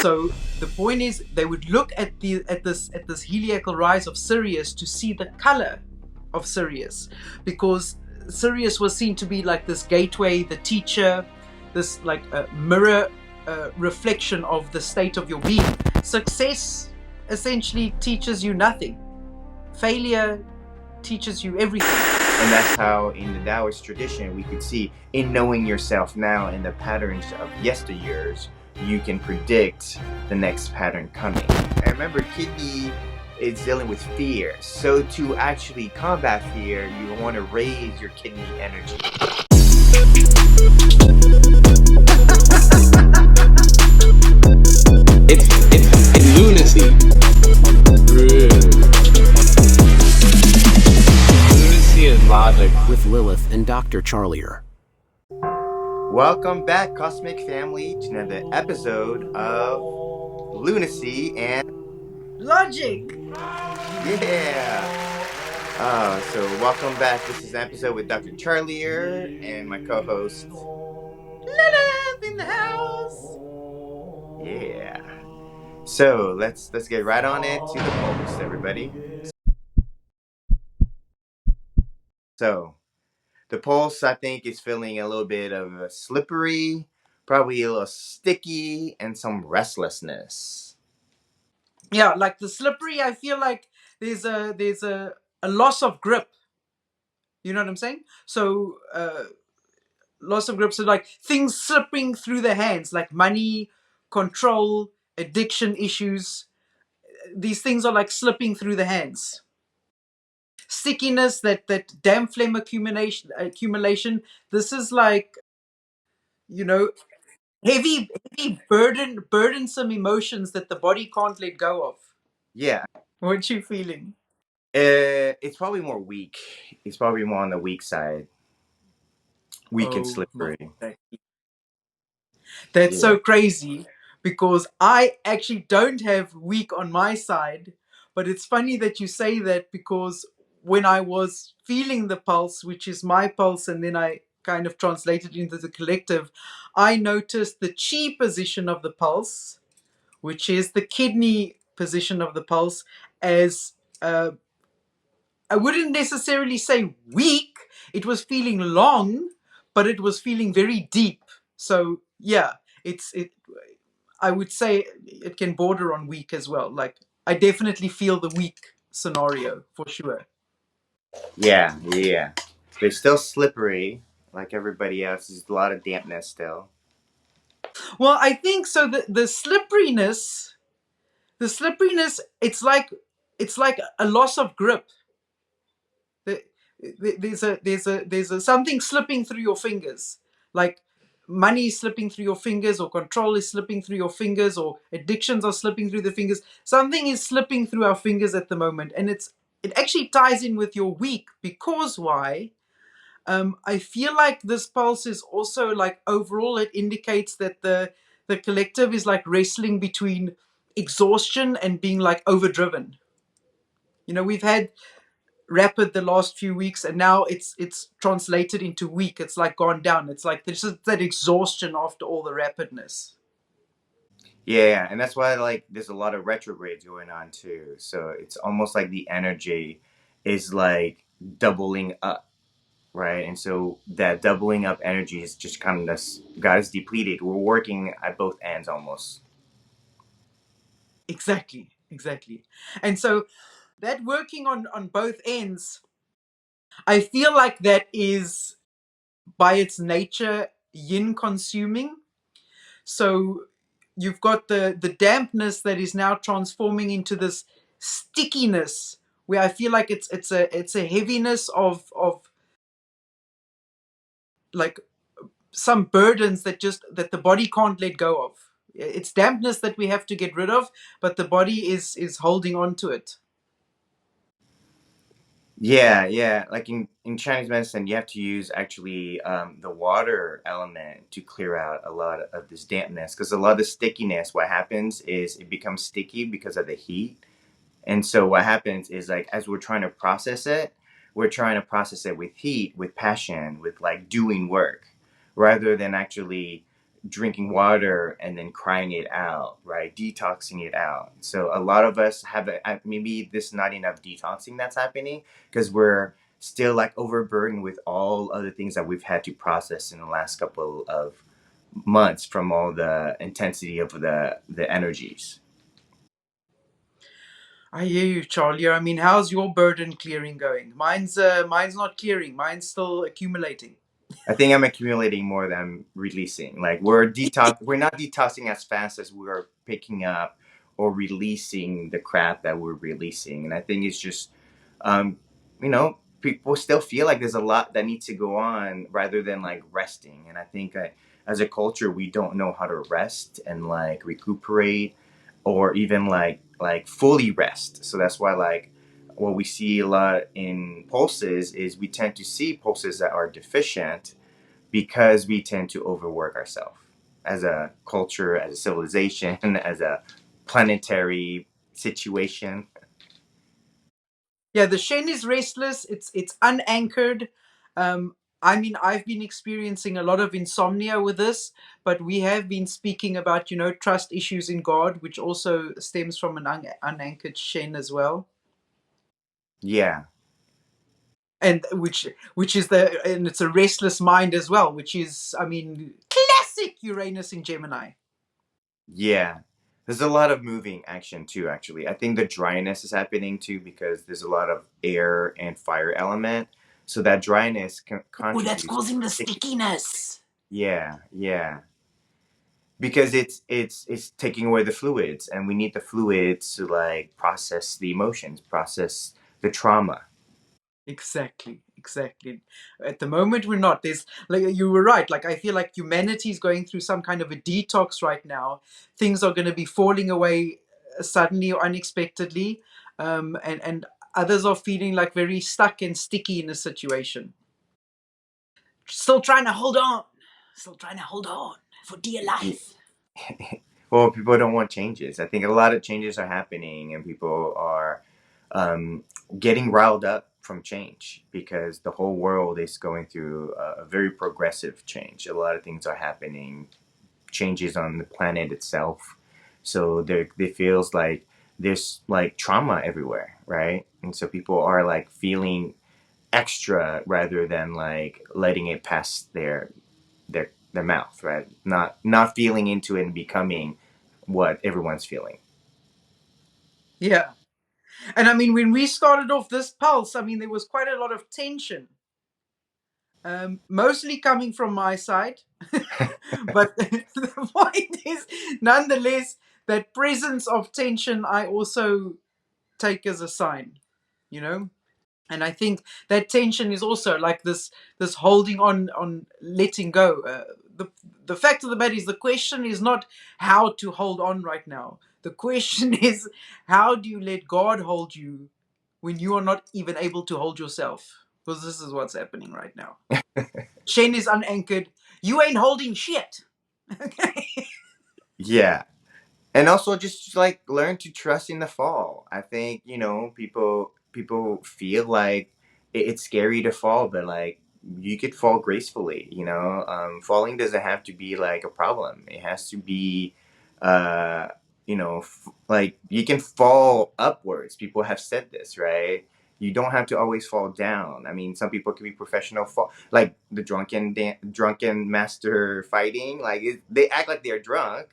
So the point is, they would look at this heliacal rise of Sirius to see the color of Sirius, because Sirius was seen to be like this gateway, the teacher, this like a mirror reflection of the state of your being. Success essentially teaches you nothing. Failure teaches you everything. And that's how in the Taoist tradition we could see, in knowing yourself now and the patterns of yesteryears, you can predict the next pattern coming. And remember, kidney is dealing with fear. So to actually combat fear, you want to raise your kidney energy. It's lunacy. Lunacy is logic. With Lilith and Dr. Charlier. Welcome back, Cosmic Family, to another episode of Lunacy and Logic. Yeah. So welcome back. This is an episode with Dr. Charlier and my co-host Lilith in the house. Yeah. So let's get right on it to the pulse, everybody. So the pulse, I think, is feeling a little bit of a slippery, probably a little sticky, and some restlessness. Yeah, like the slippery, I feel like there's a loss of grip. You know what I'm saying? So loss of grip, so like things slipping through the hands, like money, control, addiction issues. These things are like slipping through the hands. Stickiness, that damp flame accumulation. This is like, you know, heavy burdensome emotions that the body can't let go of. Yeah. What you feeling? It's probably more weak. It's probably more on the weak side. Weak and slippery. That's so crazy, because I actually don't have weak on my side. But it's funny that you say that, because when I was feeling the pulse, which is my pulse, and then I kind of translated into the collective, I noticed the chi position of the pulse, which is the kidney position of the pulse, as I wouldn't necessarily say weak. It was feeling long, but it was feeling very deep. So yeah, I would say it can border on weak as well. Like, I definitely feel the weak scenario for sure. Yeah. They're still slippery, like everybody else. There's a lot of dampness still. Well, I think so. The slipperiness, it's like a loss of grip. There's a something slipping through your fingers, like money is slipping through your fingers, or control is slipping through your fingers, or addictions are slipping through the fingers. Something is slipping through our fingers at the moment, and it actually ties in with your week, because why? I feel like this pulse is also like, overall, it indicates that the collective is like wrestling between exhaustion and being like overdriven. You know, we've had rapid the last few weeks, and now it's translated into weak. It's like gone down. It's like there's just that exhaustion after all the rapidness. Yeah, and that's why like there's a lot of retrogrades going on too. So it's almost like the energy is like doubling up, right? And so that doubling up energy is just kind of got us depleted. We're working at both ends almost. Exactly. And so that working on both ends, I feel like that is by its nature yin consuming. So you've got the dampness that is now transforming into this stickiness, where I feel like it's a heaviness of like some burdens that the body can't let go of. It's dampness that we have to get rid of, but the body is holding on to it. Yeah. Like in Chinese medicine, you have to use actually the water element to clear out a lot of this dampness, because a lot of the stickiness, what happens is it becomes sticky because of the heat. And so what happens is, like, as we're trying to process it, we're trying to process it with heat, with passion, with like doing work, rather than actually drinking water and then crying it out, right? Detoxing it out. So a lot of us have maybe this not enough detoxing that's happening because we're still like overburdened with all other things that we've had to process in the last couple of months from all the intensity of the energies. I hear you, Charlie. I mean, how's your burden clearing going? Mine's not clearing. Mine's still accumulating. I think I'm accumulating more than I'm releasing. Like we're not detoxing as fast as we're picking up or releasing the crap that we're releasing. And I think it's just, um, people still feel like there's a lot that needs to go on rather than like resting. And I think as a culture, we don't know how to rest and like recuperate or even like fully rest. So that's why like what we see a lot in pulses is we tend to see pulses that are deficient because we tend to overwork ourselves as a culture, as a civilization, as a planetary situation. Yeah, the Shen is restless. It's unanchored. I mean, I've been experiencing a lot of insomnia with this, but we have been speaking about, trust issues in God, which also stems from an unanchored Shen as well, Yeah, and which is and it's a restless mind as well, which is, I mean, classic Uranus in Gemini. yeah. There's a lot of moving action too, actually. I think the dryness is happening too because there's a lot of air and fire element. So that dryness Oh, that's contributes. causing the stickiness. Yeah, yeah. Because it's taking away the fluids and we need the fluids to like process the emotions, process the trauma. Exactly, exactly. At the moment, we're not. There's like you were right. Like I feel like humanity is going through some kind of a detox right now. Things are going to be falling away suddenly or unexpectedly, and others are feeling like very stuck and sticky in a situation. Still trying to hold on. Still trying to hold on for dear life. Well, people don't want changes. I think a lot of changes are happening, and people are um, getting riled up from change because the whole world is going through a very progressive change. A lot of things are happening, changes on the planet itself. So there, it feels like there's like trauma everywhere, right? And so people are like feeling extra rather than like letting it pass their mouth, right? Not feeling into it and becoming what everyone's feeling. Yeah, and I mean when we started off this pulse, I mean there was quite a lot of tension, mostly coming from my side. But the point is, nonetheless, that presence of tension I also take as a sign, you know. And I think that tension is also like this holding on letting go. The fact of the matter is, the question is not how to hold on right now. The question is, how do you let God hold you when you are not even able to hold yourself? Because this is what's happening right now. Shen is unanchored. You ain't holding shit. Okay. Yeah, and also just like learn to trust in the fall. I think people feel like it's scary to fall, but like you could fall gracefully. Falling doesn't have to be like a problem. It has to be, uh, like you can fall upwards. People have said this, right? You don't have to always fall down. I mean, some people can be professional fall, like the drunken master fighting. Like they act like they're drunk,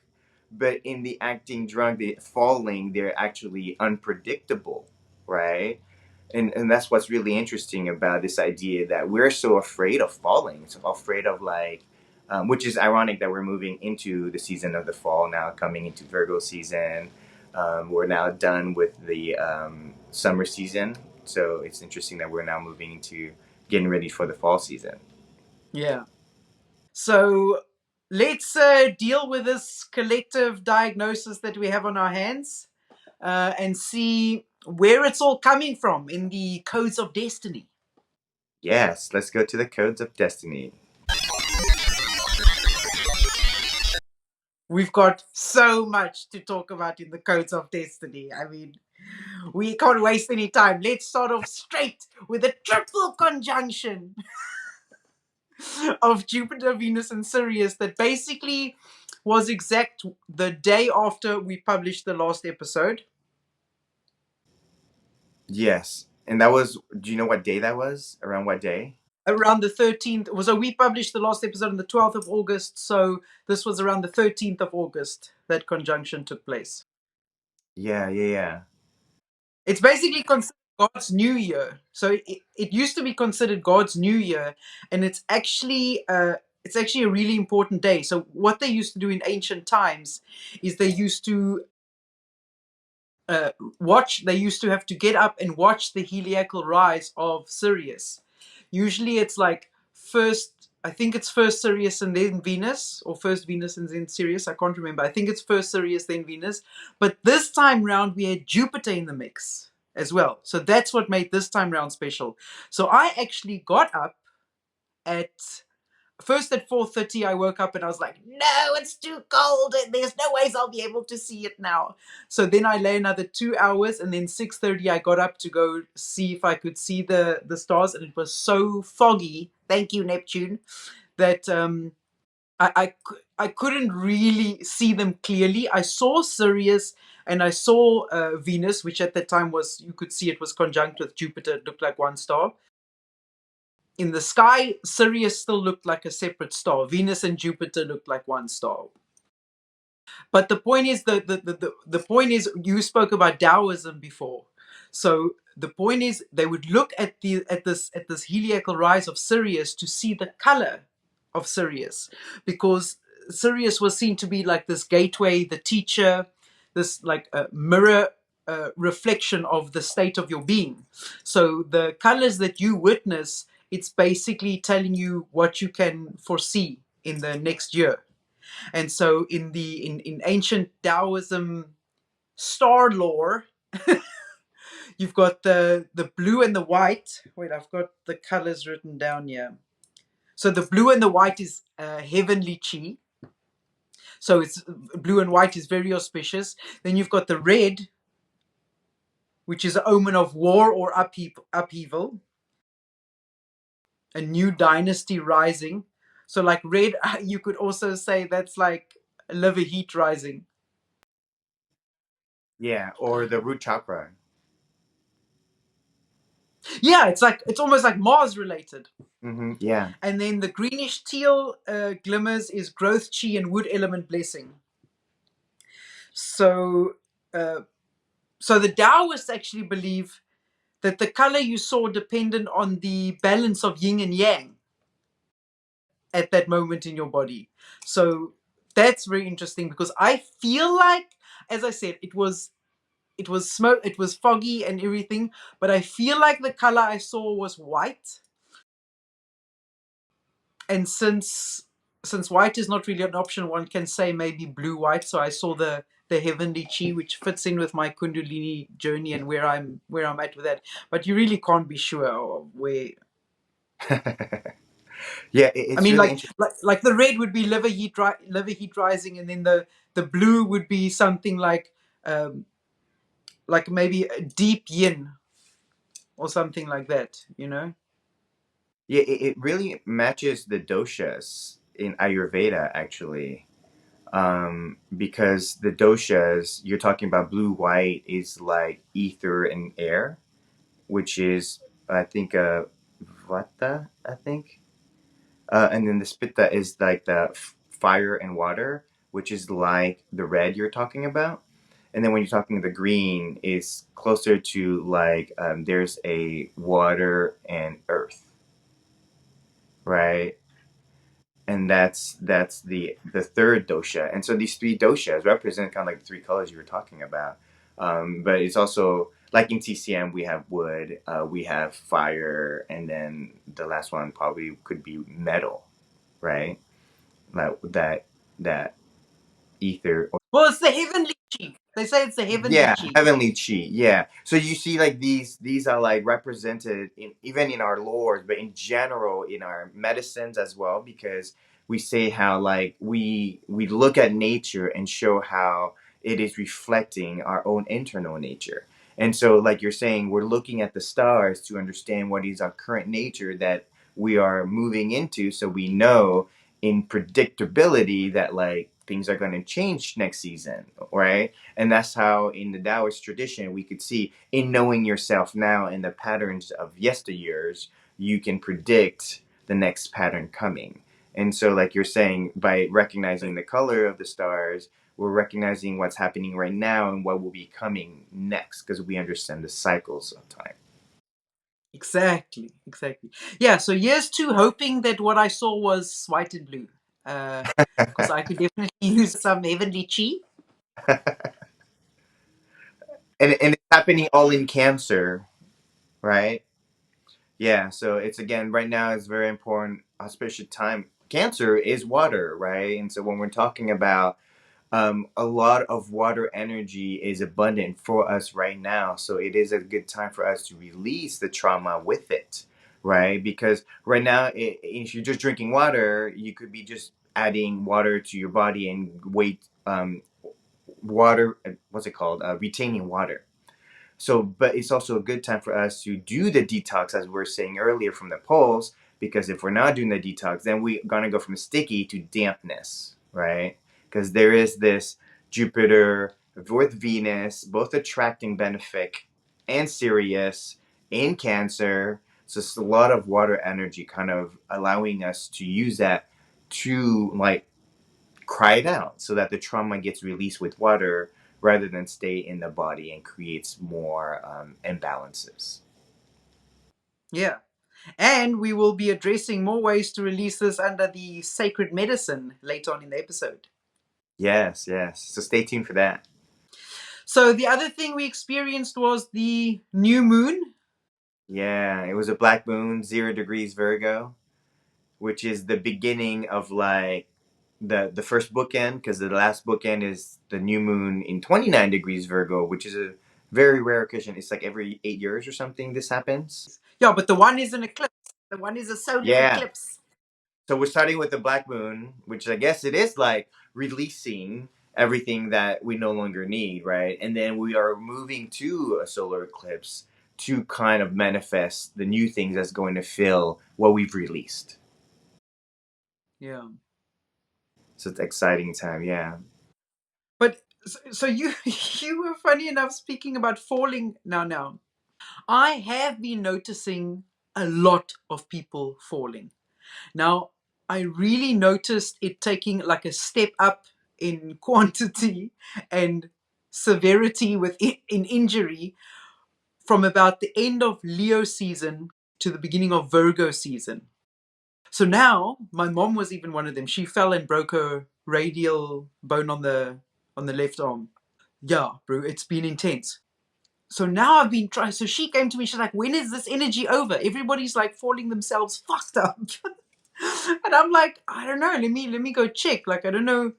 but in the acting drunk, the falling, they're actually unpredictable, right? And that's what's really interesting about this idea that we're so afraid of falling, so afraid of like, which is ironic that we're moving into the season of the fall now, coming into Virgo season. We're now done with the summer season, so it's interesting that we're now moving into getting ready for the fall season. Yeah. So let's deal with this collective diagnosis that we have on our hands, and see where it's all coming from in the codes of destiny. Yes, let's go to the codes of destiny. We've got so much to talk about in the codes of destiny. I mean, we can't waste any time. Let's start off straight with a triple conjunction. of Jupiter, Venus, and Sirius that basically was exact the day after we published the last episode. Yes. And that was, do you know what day that was? Around what day? Around the 13th. So we published the last episode on the 12th of August. So this was around the 13th of August that conjunction took place. Yeah, yeah, yeah. It's basically considered God's New Year. So it used to be considered God's New Year, and it's actually a really important day. So what they used to do in ancient times is they used to they used to have to get up and watch the heliacal rise of Sirius. Usually it's like I think it's first Sirius and then Venus, or first Venus and then Sirius. I can't remember. I think it's first Sirius, then Venus. But this time round, we had Jupiter in the mix as well. So that's what made this time round special. So I actually got up at first at 4:30. I woke up and I was like, no, it's too cold and there's no ways I'll be able to see it now. So then I lay another 2 hours, and then 6:30 I got up to go see if I could see the stars, and it was so foggy, thank you Neptune, that I couldn't really see them clearly. I saw Sirius and I saw Venus, which at that time was, you could see it was conjunct with Jupiter. It looked like one star. In the sky, Sirius still looked like a separate star. Venus and Jupiter looked like one star. But the point is, the point is, you spoke about Taoism before. So the point is, they would look at this heliacal rise of Sirius to see the color of Sirius, because Sirius was seen to be like this gateway, the teacher, this like a mirror reflection of the state of your being. So the colors that you witness, it's basically telling you what you can foresee in the next year. And so in ancient Taoism star lore, you've got the blue and the white. Wait, I've got the colors written down here. So the blue and the white is heavenly chi. So it's blue and white is very auspicious. Then you've got the red, which is an omen of war or upheaval, a new dynasty rising. So like red, you could also say that's like liver heat rising. Yeah, or the root chakra. Yeah, it's almost like Mars related. Yeah. And then the greenish teal glimmers is growth chi and wood element blessing. So the Taoists actually believe that the color you saw depended on the balance of yin and yang at that moment in your body. So that's very interesting, because I feel like, as I said, it was smoke, it was foggy and everything, but I feel like the color I saw was white. And since white is not really an option, one can say maybe blue white. So I saw the heavenly chi, which fits in with my Kundalini journey and where I'm at with that. But you really can't be sure where. Yeah, it's I mean, really like the red would be liver heat rising, and then the blue would be something like maybe a deep yin or something like that, you know. Yeah, it really matches the doshas in Ayurveda, actually. Because the doshas, you're talking about blue, white is like ether and air, which is, I think, vata, I think. And then the spitta is like the fire and water, which is like the red you're talking about. And then when you're talking the green, is closer to like there's a water and earth, right? And that's the third dosha. And so these three doshas represent kind of like the three colors you were talking about. But it's also like in TCM, we have wood, we have fire, and then the last one probably could be metal, right? Like that ether. Well, it's the heavenly chi. They say it's the heavenly Yeah, chi. heavenly chi. Yeah. So you see, like these are like represented in even in our lores, but in general in our medicines as well, because we say how like we look at nature and show how it is reflecting our own internal nature. And so, like you're saying, we're looking at the stars to understand what is our current nature that we are moving into, so we know in predictability that like things are going to change next season, right? And that's how in the Taoist tradition we could see in knowing yourself now and the patterns of yesteryears, you can predict the next pattern coming. And so like you're saying, by recognizing the color of the stars, we're recognizing what's happening right now and what will be coming next, because we understand the cycles of time. Exactly. Yeah, so years two, hoping that what I saw was white and blue. Because I could definitely use some heavenly chi. And it's happening all in Cancer, right? Yeah, so it's again right now it's very important auspicious time. Cancer is water, right? And so when we're talking about a lot of water energy is abundant for us right now, so it is a good time for us to release the trauma with it, right? Because right now, if you're just drinking water, you could be just adding water to your body and water. What's it called? Retaining water. So, but it's also a good time for us to do the detox, as we were saying earlier from the poles, because if we're not doing the detox, then we're gonna go from sticky to dampness, right? Because there is this Jupiter with Venus, both attracting benefic and Sirius in Cancer. So it's a lot of water energy kind of allowing us to use that to like cry it out so that the trauma gets released with water rather than stay in the body and creates more imbalances. Yeah. And we will be addressing more ways to release this under the sacred medicine later on in the episode. Yes, yes. So stay tuned for that. So the other thing we experienced was the new moon. Yeah, it was a black moon, 0 degrees Virgo, which is the beginning of like the first bookend, because the last bookend is the new moon in 29 degrees Virgo, which is a very rare occasion. It's like every 8 years or something this happens. Yeah, but the one is an eclipse. The one is a solar Yeah. eclipse. So we're starting with the black moon, which I guess it is like releasing everything that we no longer need, right? And then we are moving to a solar eclipse to kind of manifest the new things that's going to fill what we've released. Yeah. So it's exciting time, yeah. But so you you were funny enough speaking about falling now. I have been noticing a lot of people falling. Now, I really noticed it taking like a step up in quantity and severity in injury from about the end of Leo season to the beginning of Virgo season. So now, my mom was even one of them. She fell and broke her radial bone on the left arm. Yeah, bro, it's been intense. So now I've been trying. So she came to me. She's like, "When is this energy over? Everybody's like falling themselves fucked up." And I'm like, "I don't know. Let me go check. Like, I don't know.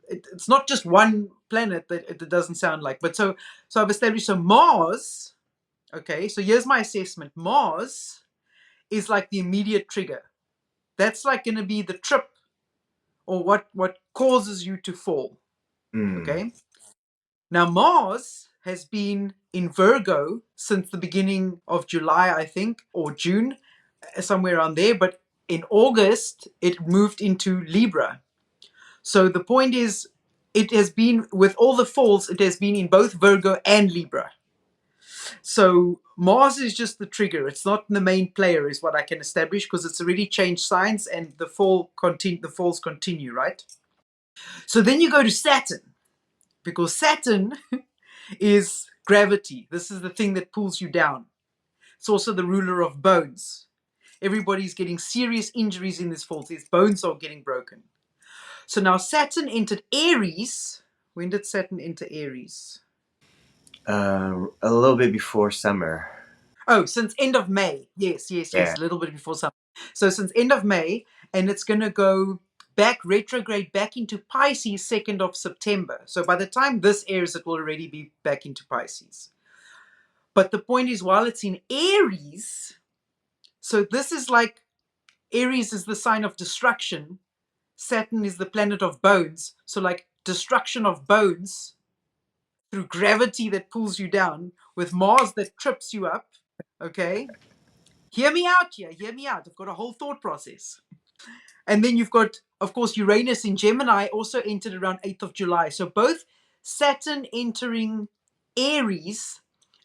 It's not just one planet that it doesn't sound like." But so I've established. So Mars. Okay. So here's my assessment. Mars is like the immediate trigger. That's like going to be the trip or what causes you to fall. Mm. Okay. Now Mars has been in Virgo since the beginning of July, I think, or June, somewhere around there. But in August, it moved into Libra. So the point is, it has been, with all the falls, it has been in both Virgo and Libra. So Mars is just the trigger. It's not the main player, is what I can establish, because it's already changed signs and the falls continue, right? So then you go to Saturn, because Saturn is gravity. This is the thing that pulls you down. It's also the ruler of bones. Everybody's getting serious injuries in this fall. These bones are getting broken. So now Saturn entered Aries. When did Saturn enter Aries? A little bit before summer. Oh, since end of May. Yes, Yeah. a little bit before summer. So since end of May, and it's going to go back retrograde back into Pisces 2nd of September. So by the time this airs, it will already be back into Pisces. But the point is, while it's in Aries, so this is like Aries is the sign of destruction. Saturn is the planet of bones. So like destruction of bones through gravity that pulls you down, with Mars that trips you up. Okay. Hear me out here. Hear me out. I've got a whole thought process. And then you've got, of course, Uranus in Gemini also entered around 8th of July. So both Saturn entering Aries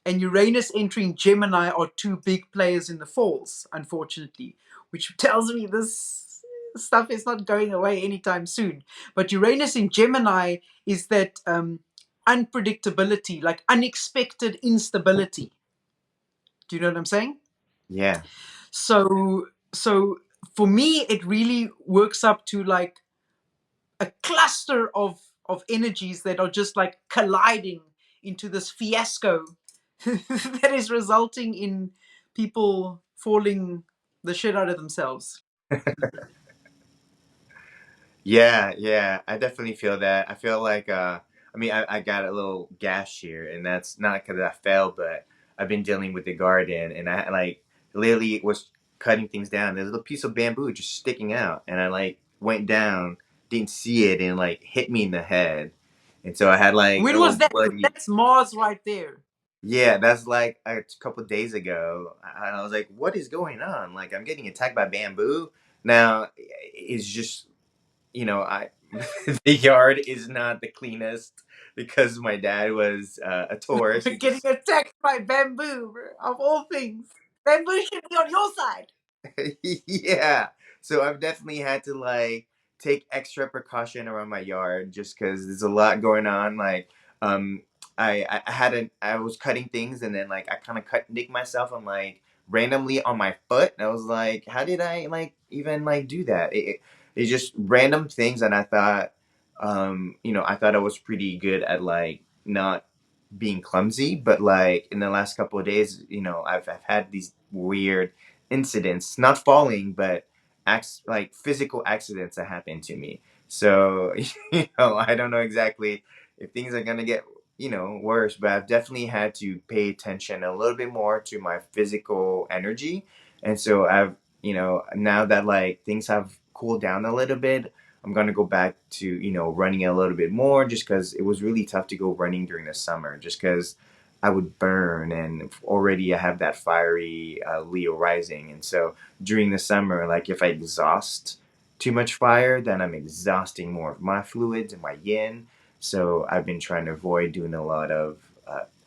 and Uranus entering Gemini are two big players in the falls, unfortunately, which tells me this stuff is not going away anytime soon. But Uranus in Gemini is that unpredictability, like unexpected instability. Do you know what I'm saying? Yeah. So for me, it really works up to like a cluster of energies that are just like colliding into this fiasco that is resulting in people falling the shit out of themselves. Yeah, yeah, I definitely feel that. I feel like, I mean, I got a little gash here, and that's not because I fell, but I've been dealing with the garden, and I like literally was cutting things down. There's a little piece of bamboo just sticking out, and I like went down, didn't see it, and like hit me in the head, and so I had like a When little was that? 'Cause bloody. that's Mars right there. Yeah, that's like a couple days ago. And I was like, what is going on? Like, I'm getting attacked by bamboo. Now, it's just, I the yard is not the cleanest because my dad was a Taurus, which Getting is attacked by bamboo, of all things. Bamboo should be on your side. yeah. So I've definitely had to like take extra precaution around my yard just because there's a lot going on. Like, um, I was cutting things and then like I kind of nicked myself on like randomly on my foot. And I was like, how did I like even like do that? It's just random things, and I thought, I thought I was pretty good at like not being clumsy, but like in the last couple of days, I've had these weird incidents, not falling, but like physical accidents that happened to me. So, I don't know exactly if things are gonna get, worse, but I've definitely had to pay attention a little bit more to my physical energy. And so now that like things have cooled down a little bit, I'm gonna go back to, running a little bit more just because it was really tough to go running during the summer just because I would burn, and already I have that fiery Leo rising. And so during the summer, like if I exhaust too much fire, then I'm exhausting more of my fluids and my yin. So I've been trying to avoid doing a lot of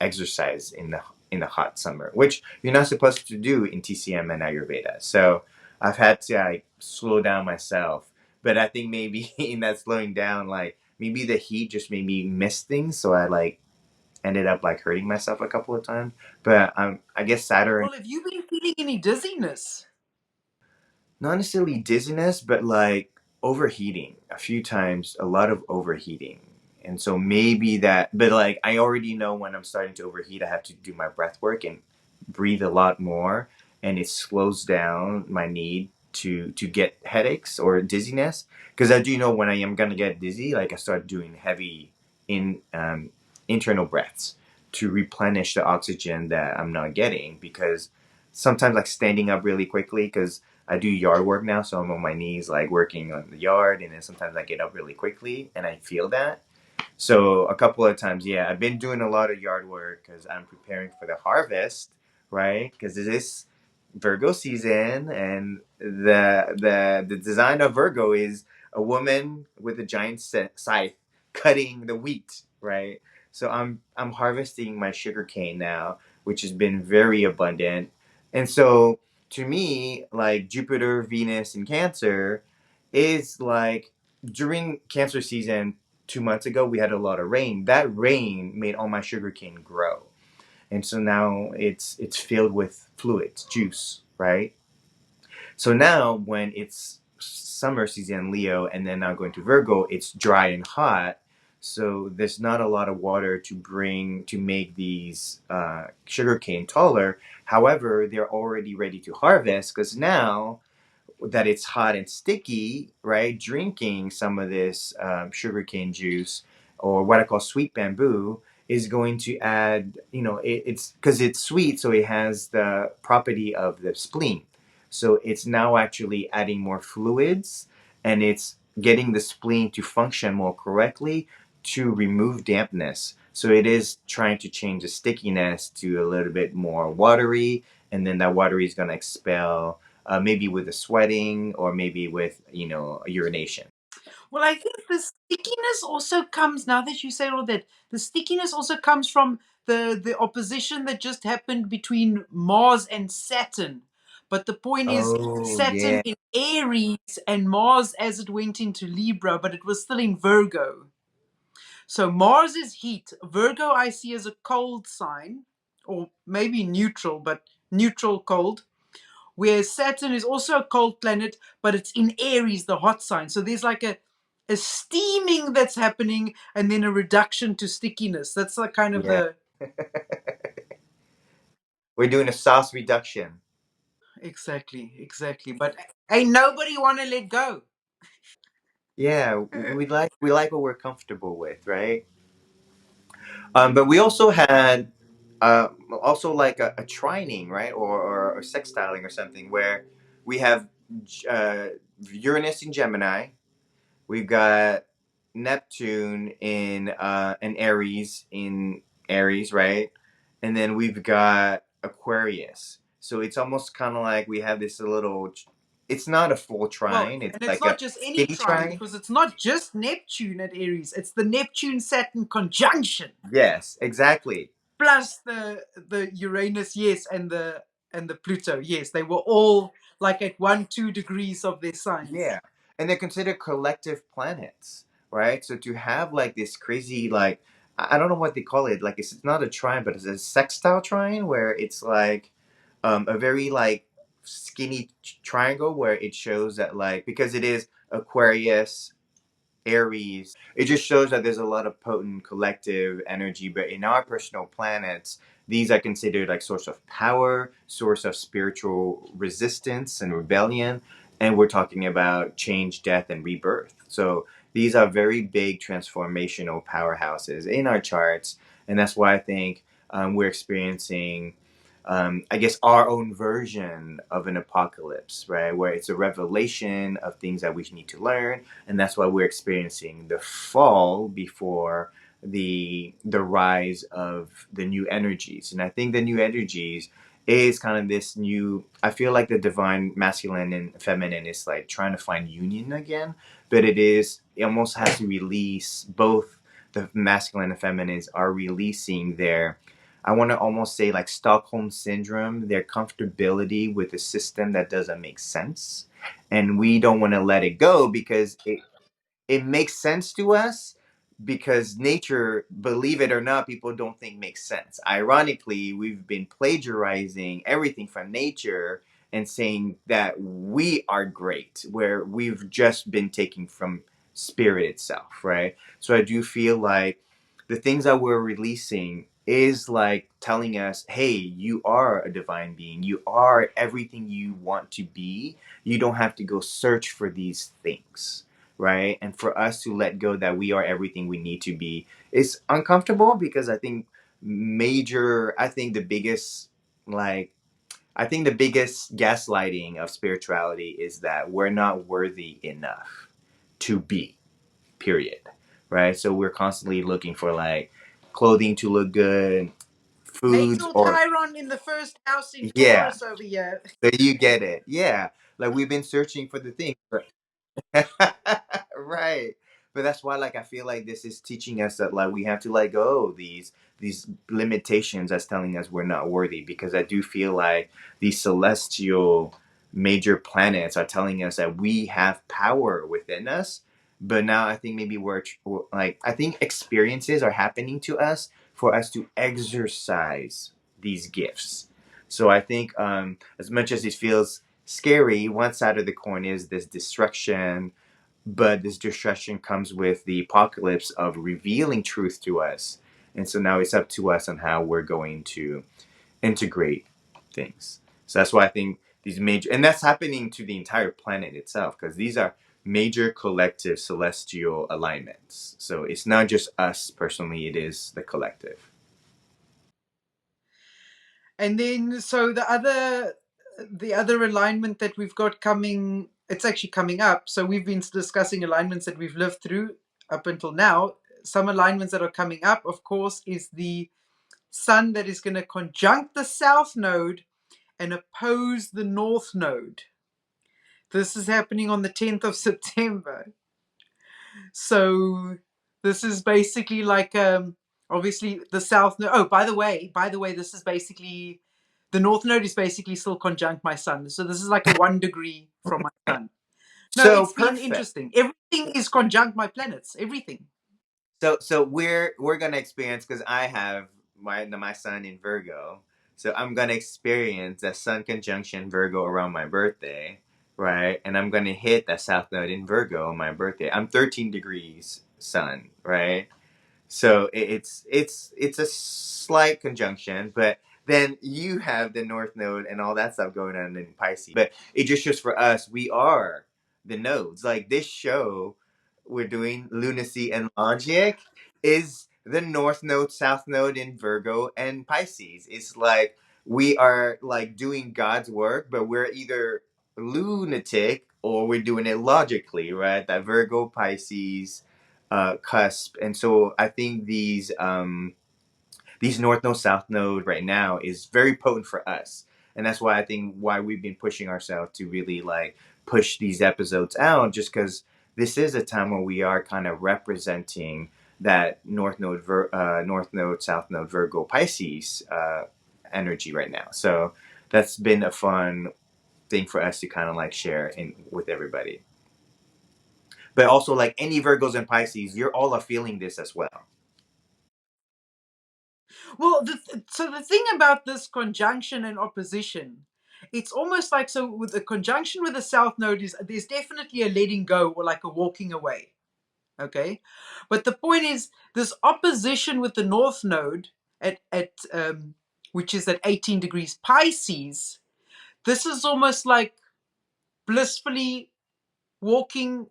exercise in the hot summer, which you're not supposed to do in TCM and Ayurveda. So I've had to like slow down myself. But I think maybe in that slowing down, like maybe the heat just made me miss things. So I like ended up like hurting myself a couple of times. But I guess Saturn, Well, have you been feeling any dizziness? not necessarily dizziness, but like overheating a few times, a lot of overheating. And so maybe that, but like I already know when I'm starting to overheat, I have to do my breath work and breathe a lot more, and it slows down my need to get headaches or dizziness. Because I do know when I am gonna get dizzy, like I start doing heavy in internal breaths to replenish the oxygen that I'm not getting. Because sometimes like standing up really quickly, because I do yard work now, so I'm on my knees like working on the yard, and then sometimes I get up really quickly and I feel that. So a couple of times, yeah, I've been doing a lot of yard work because I'm preparing for the harvest, right? Because it is Virgo season, and the design of Virgo is a woman with a giant scythe cutting the wheat, right? So I'm harvesting my sugar cane now, which has been very abundant, and so to me, like Jupiter, Venus, and Cancer is like during Cancer season 2 months ago, we had a lot of rain. That rain made all my sugarcane grow, and so now it's filled with fluids, juice, right? So now when it's summer season Leo, and then now going to Virgo, it's dry and hot. So there's not a lot of water to make these sugarcane taller. However, they're already ready to harvest because now that it's hot and sticky, right? Drinking some of this sugarcane juice, or what I call sweet bamboo, is going to add, it's because it's sweet, so it has the property of the spleen. So it's now actually adding more fluids, and it's getting the spleen to function more correctly to remove dampness. So it is trying to change the stickiness to a little bit more watery, and then that water is going to expel, maybe with the sweating or maybe with urination. Well, I think the stickiness also comes, now that you say all that, the stickiness also comes from the opposition that just happened between Mars and Saturn. But the point is, Oh Saturn yeah, in Aries and Mars as it went into Libra, but it was still in Virgo. So Mars is heat. Virgo I see as a cold sign, or maybe neutral, but neutral cold. Whereas Saturn is also a cold planet, but it's in Aries, the hot sign. So there's like a steaming that's happening and then a reduction to stickiness. That's like kind of yeah. the We're doing a sauce reduction. exactly. But ain't nobody want to let go. Yeah, we like what we're comfortable with, right? But we also had also like a trining, right, or sextiling or something where we have uh, Uranus in Gemini. We've got Neptune in Aries, right? And then we've got Aquarius. So it's almost kind of like we have this little. It's not a full Well, trine. It's and it's like not a just any skinny trine trine. because it's not just Neptune at Aries, it's the Neptune Saturn conjunction Yes, exactly. plus the Uranus, yes, and the Pluto, yes. They were all like at 1-2 degrees of their signs. Yeah, and they're considered collective planets, right? So to have like this crazy like I don't know what they call it. Like it's not a trine, but it's a sextile trine where it's like a very like skinny triangle where it shows that like because it is Aquarius, Aries. It just shows that there's a lot of potent collective energy. But in our personal planets, these are considered like source of power, source of spiritual resistance and rebellion. And we're talking about change, death, and rebirth. So these are very big transformational powerhouses in our charts. And that's why I think we're experiencing I guess our own version of an apocalypse, right? Where it's a revelation of things that we need to learn, and that's why we're experiencing the fall before the rise of the new energies. And I think the new energies is kind of this new. I feel like the divine masculine and feminine is like trying to find union again, but it almost has to release both. The masculine and feminines are releasing their I want to almost say like Stockholm syndrome, their comfortability with a system that doesn't make sense. And we don't want to let it go because it makes sense to us because nature, believe it or not, people don't think makes sense. Ironically, we've been plagiarizing everything from nature and saying that we are great, where we've just been taking from spirit itself, right? So I do feel like the things that we're releasing is like telling us, hey, you are a divine being. You are everything you want to be. You don't have to go search for these things, right? And for us to let go that we are everything we need to be is uncomfortable because I think the biggest like I think the biggest gaslighting of spirituality is that we're not worthy enough to be, period. Right? So we're constantly looking for like clothing to look good, foods Natal or Chiron in the first house in yeah. Taurus over here. So you get it. Yeah. Like we've been searching for the thing. Right. But that's why like I feel like this is teaching us that like we have to let go of these limitations that's telling us we're not worthy because I do feel like these celestial major planets are telling us that we have power within us. But now I think maybe like I think experiences are happening to us for us to exercise these gifts. So I think as much as it feels scary, one side of the coin is this destruction, but this destruction comes with the apocalypse of revealing truth to us. And so now it's up to us on how we're going to integrate things. So that's why I think these major, and that's happening to the entire planet itself, because these are major collective celestial alignments. So it's not just us personally, it is the collective. And then so the other alignment that we've got coming, it's actually coming up. So we've been discussing alignments that we've lived through up until now. Some alignments that are coming up, of course, is the sun that is going to conjunct the south node and oppose the North Node. This is happening on the 10th of September. So this is basically like obviously the South Node. Oh, by the way, this is basically the North Node is basically still conjunct my Sun. So this is like a 1 degree from my Sun. No, So it's been perfect. interesting. Everything is conjunct my planets. Everything. So we're gonna experience, because I have my sun in Virgo, so I'm gonna experience that sun conjunction Virgo around my birthday, right? And I'm gonna hit that south node in Virgo on my birthday. I'm 13 degrees sun, right? So it's a slight conjunction, but then you have the North Node and all that stuff going on in Pisces. But it just shows for us we are the nodes. Like this show we're doing, Lunacy and Logic, is the North Node, South Node in Virgo and Pisces. It's like we are like doing God's work, but we're either lunatic or we're doing it logically, right? That Virgo Pisces cusp. And so I think these North Node South Node right now is very potent for us, and that's why I think why we've been pushing ourselves to really like push these episodes out, just because this is a time where we are kind of representing that North Node South Node Virgo Pisces energy right now. So that's been a fun thing for us to kind of like share in with everybody. But also, like any Virgos and Pisces, you're all are feeling this as well. Well, so the thing about this conjunction and opposition, it's almost like, so with the conjunction with the South Node is there's definitely a letting go or like a walking away. Okay, but the point is this opposition with the North Node at which is at 18 degrees Pisces. This is almost like blissfully walking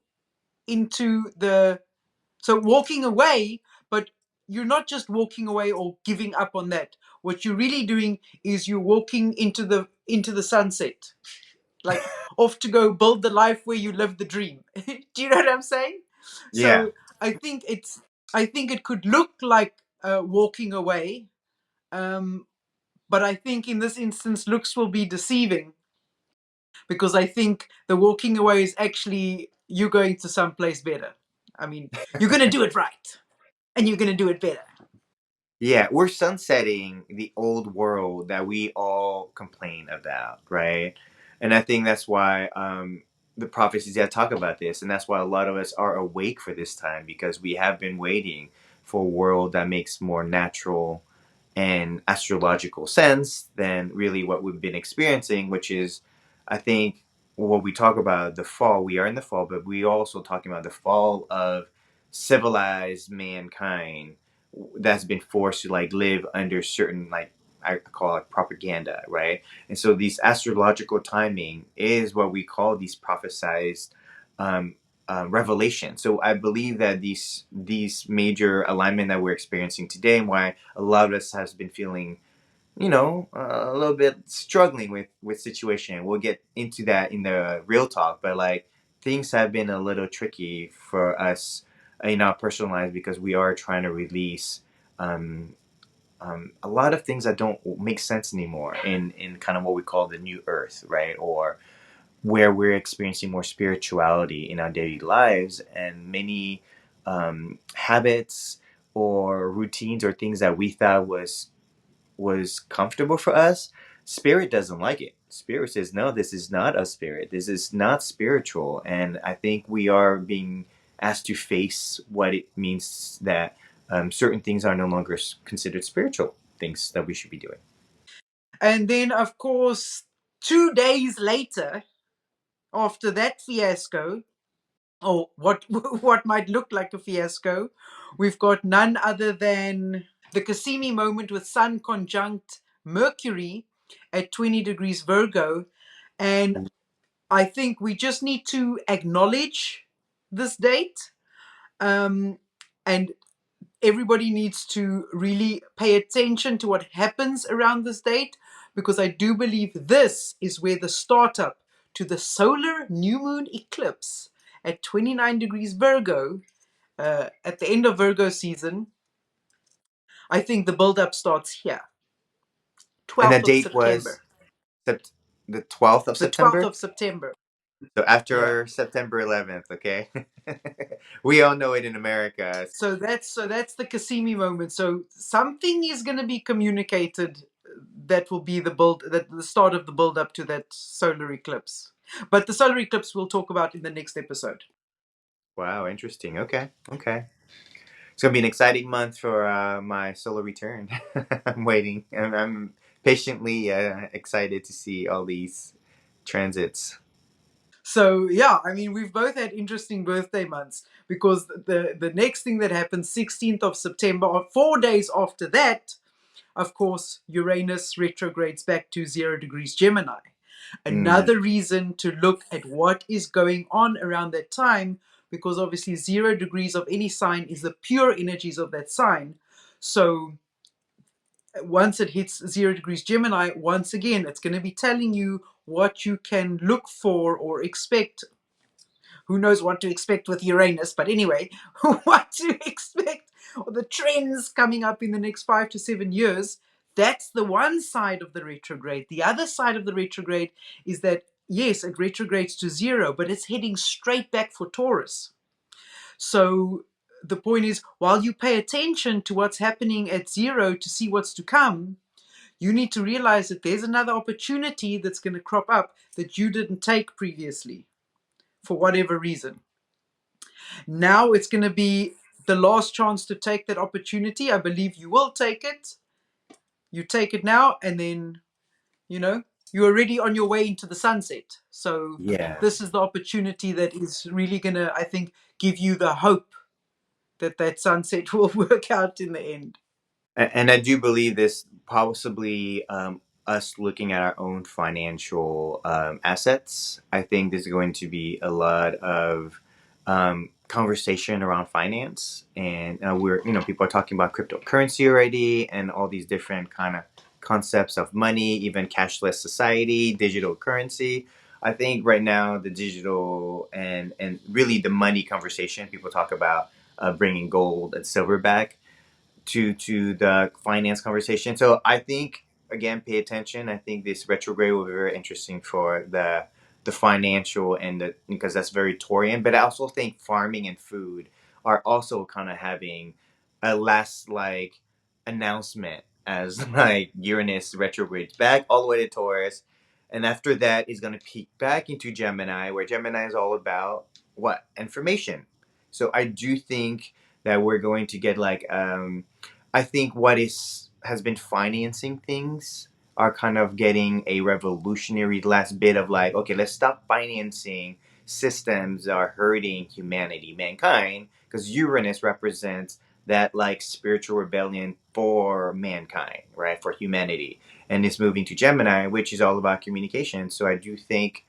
into the so walking away, but you're not just walking away or giving up on that. What you're really doing is you're walking into the sunset, like off to go build the life where you live the dream. Do you know what I'm saying? Yeah. So I think it's I think it could look like walking away, um, but I think in this instance looks will be deceiving, because I think the walking away is actually you going to someplace better. I mean, you're going to do it right and you're going to do it better. Yeah, we're sunsetting the old world that we all complain about, right? And I think that's why the prophecies that talk about this, and that's why a lot of us are awake for this time, because we have been waiting for a world that makes more natural and astrological sense than really what we've been experiencing, which is, I think, what we talk about the fall. We are in the fall, but we also talking about the fall of civilized mankind that's been forced to like live under certain like I call it propaganda, right? And so these astrological timing is what we call these prophesized um, revelation. So I believe that these major alignment that we're experiencing today, and why a lot of us has been feeling, a little bit struggling with situation. We'll get into that in the real talk, but like things have been a little tricky for us in our personal lives, because we are trying to release um, a lot of things that don't make sense anymore in kind of what we call the new earth, right? Or where we're experiencing more spirituality in our daily lives, and many habits or routines or things that we thought was comfortable for us, spirit doesn't like it. Spirit says no, this is not a spirit, this is not spiritual. And I think we are being asked to face what it means that certain things are no longer considered spiritual things that we should be doing. And then, of course, 2 days later, after that fiasco, or what what might look like a fiasco, we've got none other than the Cassini moment with Sun conjunct Mercury at 20 degrees Virgo. And I think we just need to acknowledge this date, um, and everybody needs to really pay attention to what happens around this date, because I do believe this is where the startup to the solar new moon eclipse at 29 degrees Virgo, at the end of Virgo season, I think the build-up starts here, And 12th that of date was September. Sept- the 12th of The 12th September. of September. So Yeah. after September 11th, okay? We all know it in America. So that's the Cassini moment. So something is going to be communicated that will be the start of the build up to that solar eclipse. But the solar eclipse we'll talk about in the next episode. Wow, interesting. Okay, okay. It's gonna be an exciting month for my solar return. I'm waiting. I'm patiently excited to see all these transits. So yeah, I mean we've both had interesting birthday months because the next thing that happens 16th of September, or 4 days after that, of course, Uranus retrogrades back to 0 degrees Gemini. Mm, Another reason to look at what is going on around that time, because obviously 0 degrees of any sign is the pure energies of that sign. So once it hits 0 degrees Gemini, once again, it's going to be telling you what you can look for or expect. Who knows what to expect with Uranus, but anyway, what to expect, or the trends coming up in the next 5 to 7 years. That's the one side of the retrograde. The other side of the retrograde is that, yes, it retrogrades to 0, but it's heading straight back for Taurus. So the point is, while you pay attention to what's happening at 0 to see what's to come, you need to realize that there's another opportunity that's going to crop up that you didn't take previously for whatever reason. Now it's going to be the last chance to take that opportunity. I believe you will take it. You take it now, and then, you know, you're already on your way into the sunset. So yeah. this is the opportunity that is really going to, I think, give you the hope that that sunset will work out in the end. And I do believe this possibly us looking at our own financial assets. I think there's going to be a lot of conversation around finance, and people are talking about cryptocurrency already, and all these different kind of concepts of money, even cashless society, digital currency. I think right now the digital and really the money conversation, people talk about bringing gold and silver back to the finance conversation. So I think again, pay attention. I think this retrograde will be very interesting for the financial and the because that's very Taurian. But I also think farming and food are also kind of having a last like announcement as like Uranus retrogrades back all the way to Taurus. And after that is going to peak back into Gemini, where Gemini is all about what? Information. So I do think that we're going to get like I think what is has been financing things are kind of getting a revolutionary last bit of like, okay, let's stop financing systems that are hurting humanity, mankind, because Uranus represents that like spiritual rebellion for mankind, right? For humanity. And it's moving to Gemini, which is all about communication. So I do think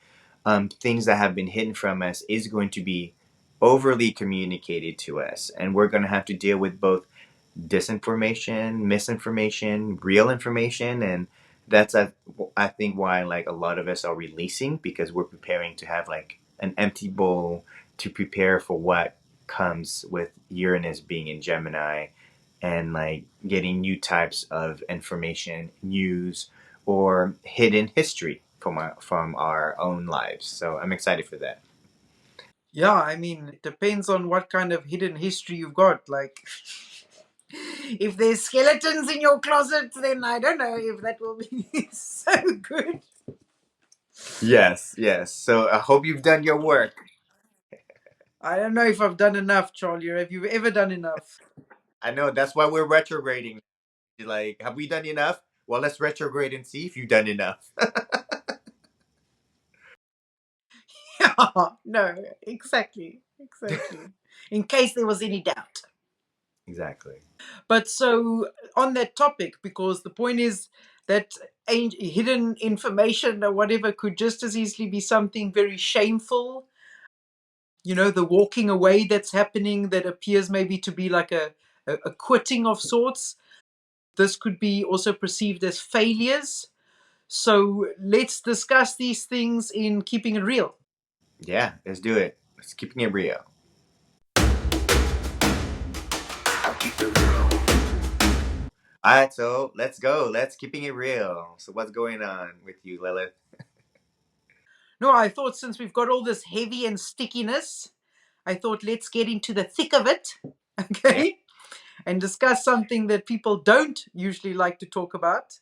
things that have been hidden from us is going to be overly communicated to us. And we're going to have to deal with both disinformation, misinformation, real information, and that's I think why like a lot of us are releasing because we're preparing to have like an empty bowl to prepare for what comes with Uranus being in Gemini and like getting new types of information, news, or hidden history from our own lives. So I'm excited for that. Yeah, I mean, it depends on what kind of hidden history you've got. Like, if there's skeletons in your closet, then I don't know if that will be so good. Yes, yes. So I hope you've done your work. I don't know if I've done enough, Charlie, or have you ever done enough? I know that's why we're retrograding. Like, have we done enough? Well, let's retrograde and see if you've done enough. Yeah, no, exactly, exactly. In case there was any doubt. Exactly. But so on that topic, because the point is that hidden information or whatever could just as easily be something very shameful. You know, the walking away that's happening that appears maybe to be like a quitting of sorts. This could be also perceived as failures. So let's discuss these things in keeping it real. Yeah, let's do it. Let's keeping it real. All right, so let's go. Let's keeping it real. So what's going on with you, Lilith? No, I thought since we've got all this heavy and stickiness, I thought let's get into the thick of it, Yeah. okay? And discuss something that people don't usually like to talk about,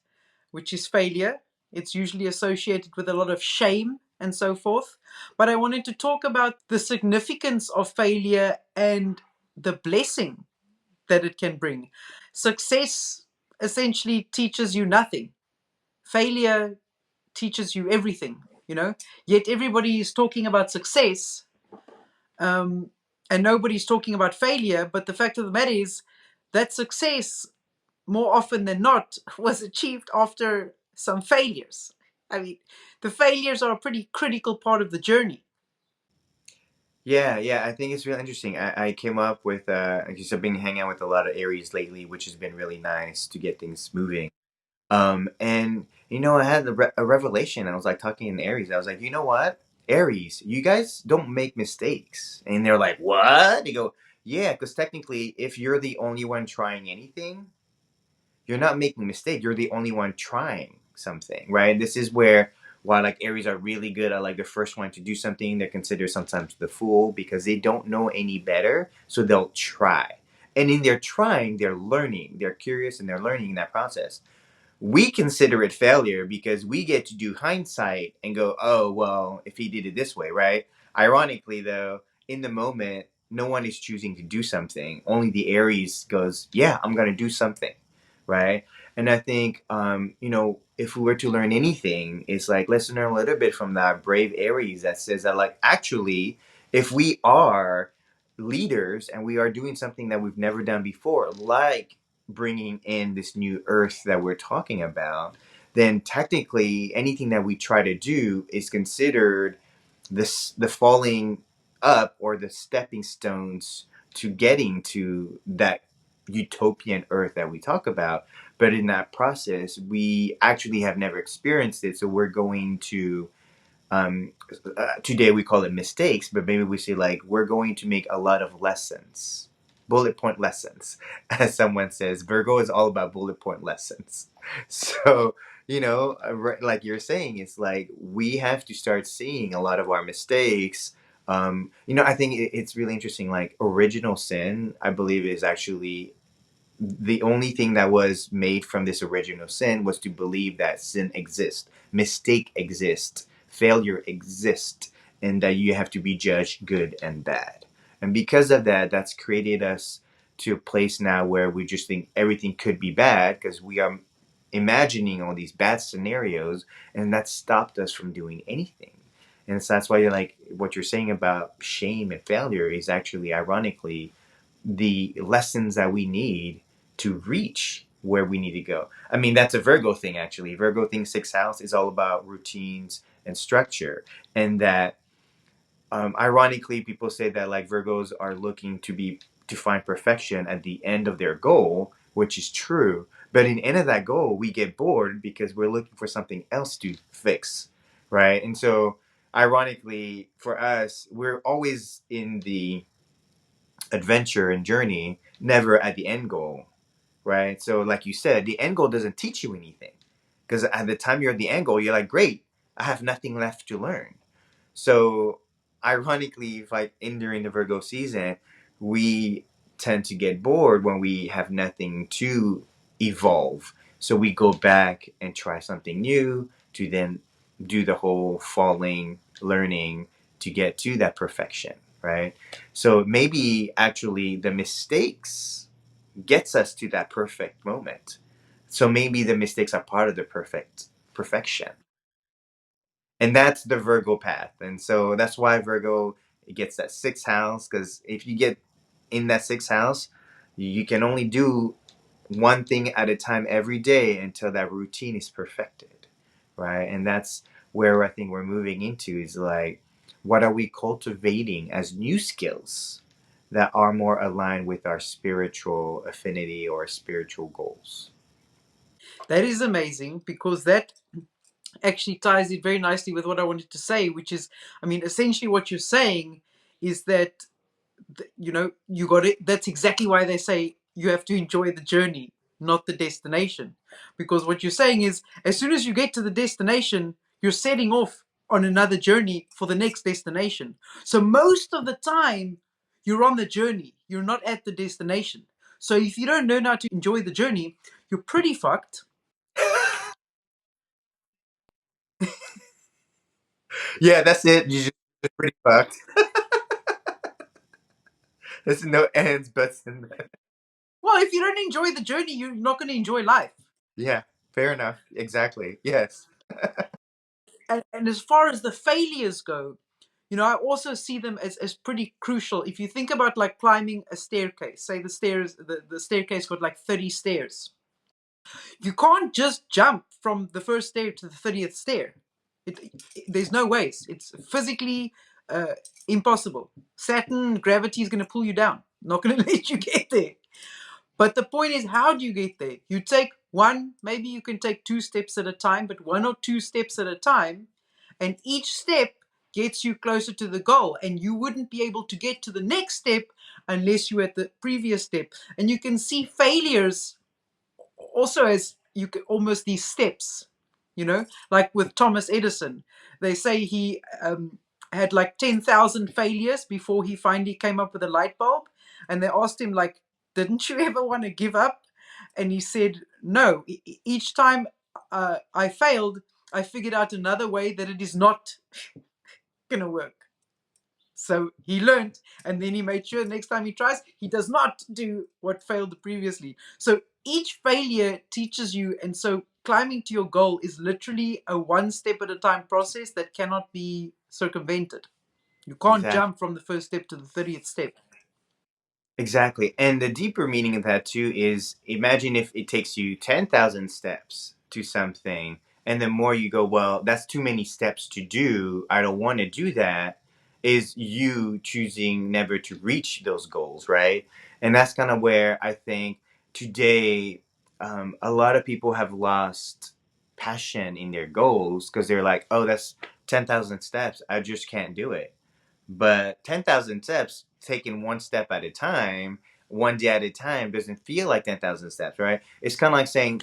which is failure. It's usually associated with a lot of shame and so forth. But I wanted to talk about the significance of failure and the blessing that it can bring. Success essentially teaches you nothing. Failure teaches you everything, you know? Yet everybody is talking about success, and nobody's talking about failure. But the fact of the matter is that success, more often than not, was achieved after some failures. I mean, the failures are a pretty critical part of the journey. Yeah, yeah, I think it's really interesting. I came up with, because I've been hanging out with a lot of Aries lately, which has been really nice to get things moving. And I had a revelation. I was like talking in Aries. I was like, you know what, Aries, you guys don't make mistakes. And they're like, what? They go, yeah, because technically, if you're the only one trying anything, you're not making a mistake. You're the only one trying something, right? This is where while like Aries are really good at like the first one to do something, they're considered sometimes the fool because they don't know any better, so they'll try. And in their trying, they're learning. They're curious and they're learning in that process. We consider it failure because we get to do hindsight and go, oh, well, if he did it this way, right? Ironically, though, in the moment, no one is choosing to do something. Only the Aries goes, yeah, I'm going to do something, right? And I think, if we were to learn anything, it's like, let's learn a little bit from that brave Aries that says that, like, actually, if we are leaders and we are doing something that we've never done before, like bringing in this new earth that we're talking about, then technically anything that we try to do is considered the falling up or the stepping stones to getting to that utopian earth that we talk about. But in that process, we actually have never experienced it, so we're going to today we call it mistakes, but maybe we say like we're going to make a lot of lessons, bullet point lessons, as someone says. Virgo is all about bullet point lessons. So like you're saying, it's like we have to start seeing a lot of our mistakes. I think it's really interesting. Like original sin, I believe, is actually the only thing that was made from this original sin was to believe that sin exists, mistake exists, failure exists, and that you have to be judged good and bad. And because of that, that's created us to a place now where we just think everything could be bad because we are imagining all these bad scenarios, and that stopped us from doing anything. And so that's why you're like what you're saying about shame and failure is actually ironically the lessons that we need to reach where we need to go. I mean, that's a Virgo thing, actually. Virgo thinks sixth house is all about routines and structure. And that, ironically, people say that like Virgos are looking to find perfection at the end of their goal, which is true. But in the end of that goal, we get bored because we're looking for something else to fix, right? And so, ironically, for us, we're always in the adventure and journey, never at the end goal, right? So, like you said, the end goal doesn't teach you anything because at the time you're at the end goal, you're like, great, I have nothing left to learn. So, ironically, if like in during the Virgo season, we tend to get bored when we have nothing to evolve. So we go back and try something new to then do the whole falling, learning to get to that perfection, right? So maybe actually the mistakes gets us to that perfect moment. So maybe the mistakes are part of the perfection. And that's the Virgo path. And so that's why Virgo gets that sixth house, because if you get in that sixth house, you can only do one thing at a time every day until that routine is perfected, right? And that's where I think we're moving into is like, what are we cultivating as new skills that are more aligned with our spiritual affinity or spiritual goals? That is amazing because that actually ties it very nicely with what I wanted to say, which is, I mean, essentially what you're saying is that, you got it. That's exactly why they say you have to enjoy the journey. not the destination. Because what you're saying is, as soon as you get to the destination, you're setting off on another journey for the next destination. So most of the time, you're on the journey, you're not at the destination. So if you don't learn how to enjoy the journey, you're pretty fucked. Yeah, that's it. You just you're pretty fucked. There's no ends, buts in there. Well, if you don't enjoy the journey, you're not going to enjoy life. Yeah, fair enough. Exactly. Yes. And as far as the failures go, I also see them as pretty crucial. If you think about like climbing a staircase, say the staircase got like 30 stairs. You can't just jump from the first stair to the 30th stair. There's no ways. It's physically impossible. Saturn, gravity is going to pull you down. Not going to let you get there. But the point is, how do you get there? You take one, maybe you can take 2 steps at a time, but 1 or 2 steps at a time. And each step gets you closer to the goal. And you wouldn't be able to get to the next step unless you at the previous step. And you can see failures also as you can, almost these steps, like with Thomas Edison. They say he had like 10,000 failures before he finally came up with a light bulb. And they asked him, like, didn't you ever want to give up? And he said, no. Each time I failed, I figured out another way that it is not going to work. So he learned, and then he made sure next time he tries, he does not do what failed previously. So each failure teaches you, and so climbing to your goal is literally a one step at a time process that cannot be circumvented. You can't Exactly. jump from the first step to the 30th step. Exactly. And the deeper meaning of that too is imagine if it takes you 10,000 steps to something, and the more you go, well, that's too many steps to do. I don't want to do that. Is you choosing never to reach those goals, right? And that's kind of where I think today a lot of people have lost passion in their goals because they're like, oh, that's 10,000 steps. I just can't do it. But 10,000 steps, taking one step at a time, one day at a time, doesn't feel like 10,000 steps, right? It's kind of like saying,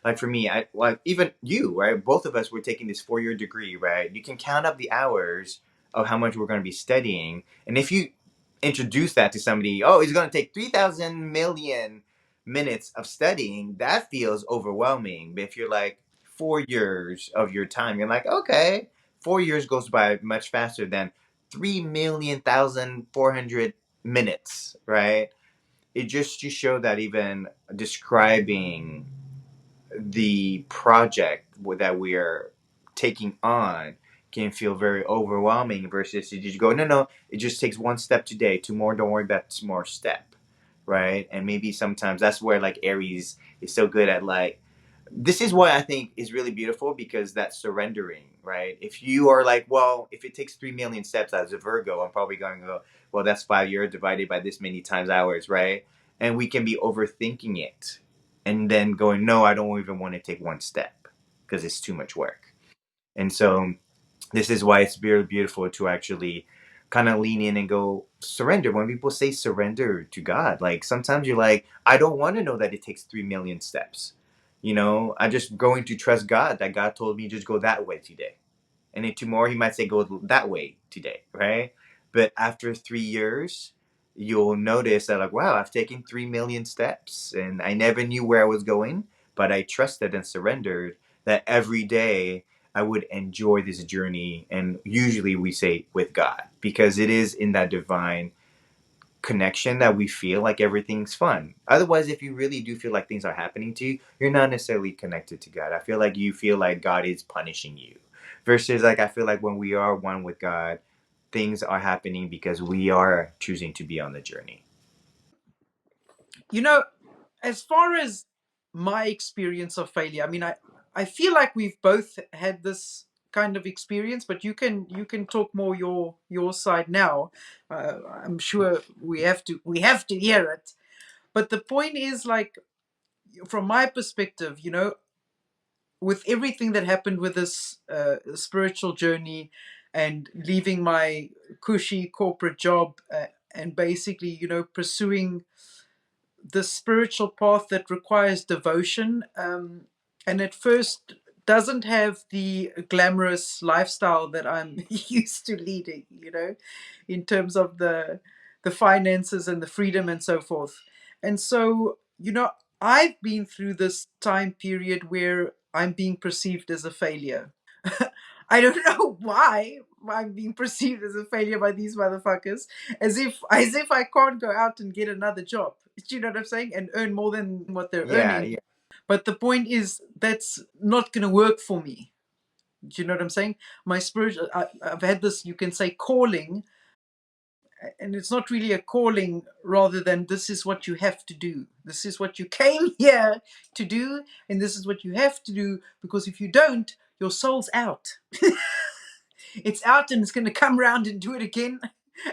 like for me, I like even you, right? Both of us were taking this 4-year degree, right? You can count up the hours of how much we're going to be studying. And if you introduce that to somebody, oh, it's going to take 3,000 million minutes of studying, that feels overwhelming. But if you're like 4 years of your time, you're like, okay, 4 years goes by much faster than 3,000,400 minutes, right? It just to show that even describing the project that we are taking on can feel very overwhelming versus you just go, no, no, it just takes one step today, two more, don't worry about more step, right? And maybe sometimes that's where like Aries is so good at like, this is what I think is really beautiful because that's surrendering, right? If you are like, well, if it takes 3 million steps as a Virgo, I'm probably going to go, well, that's 5 years divided by this many times hours, right? And we can be overthinking it and then going, no, I don't even want to take one step because it's too much work. And so this is why it's very beautiful to actually kind of lean in and go surrender. When people say surrender to God, like sometimes you're like, I don't want to know that it takes 3 million steps. I'm just going to trust God that God told me just go that way today. And then tomorrow he might say go that way today, right? But after 3 years, you'll notice that like, wow, I've taken 3 million steps and I never knew where I was going, but I trusted and surrendered that every day I would enjoy this journey. And usually we say with God, because it is in that divine connection that we feel like everything's fun. Otherwise, if you really do feel like things are happening to you, you're not necessarily connected to God. I feel like you feel like God is punishing you. Versus like I feel like when we are one with God, things are happening because we are choosing to be on the journey. You know, as far as my experience of failure, I mean, I feel like we've both had this kind of experience, but you can talk more your side now. I'm sure we have to hear it. But the point is, like, from my perspective, with everything that happened with this spiritual journey and leaving my cushy corporate job and basically, pursuing the spiritual path that requires devotion, and at first doesn't have the glamorous lifestyle that I'm used to leading, in terms of the finances and the freedom and so forth. And so, I've been through this time period where I'm being perceived as a failure. I don't know why I'm being perceived as a failure by these motherfuckers, as if I can't go out and get another job. Do you know what I'm saying? And earn more than what they're Yeah, earning. yeah. But the point is that's not going to work for me. Do you know what I'm saying? My spiritual, I've had this, you can say, calling, and it's not really a calling, rather than this is what you have to do. This is what you came here to do, and this is what you have to do, because if you don't, your soul's out. It's out, and it's going to come around and do it again,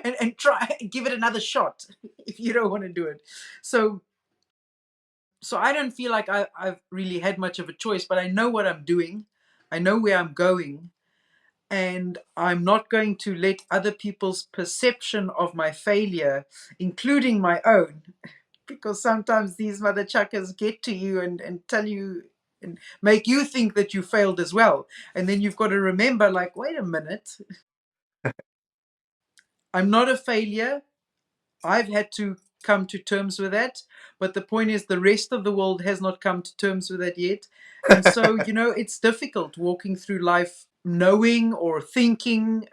and try give it another shot if you don't want to do it. So so I don't feel like I've really had much of a choice, but I know what I'm doing. I know where I'm going, and I'm not going to let other people's perception of my failure, including my own, because sometimes these mother chuckers get to you and tell you and make you think that you failed as well. And then you've got to remember, like, wait a minute, I'm not a failure. I've had to come to terms with that. But the point is, the rest of the world has not come to terms with that yet. And so, it's difficult walking through life knowing or thinking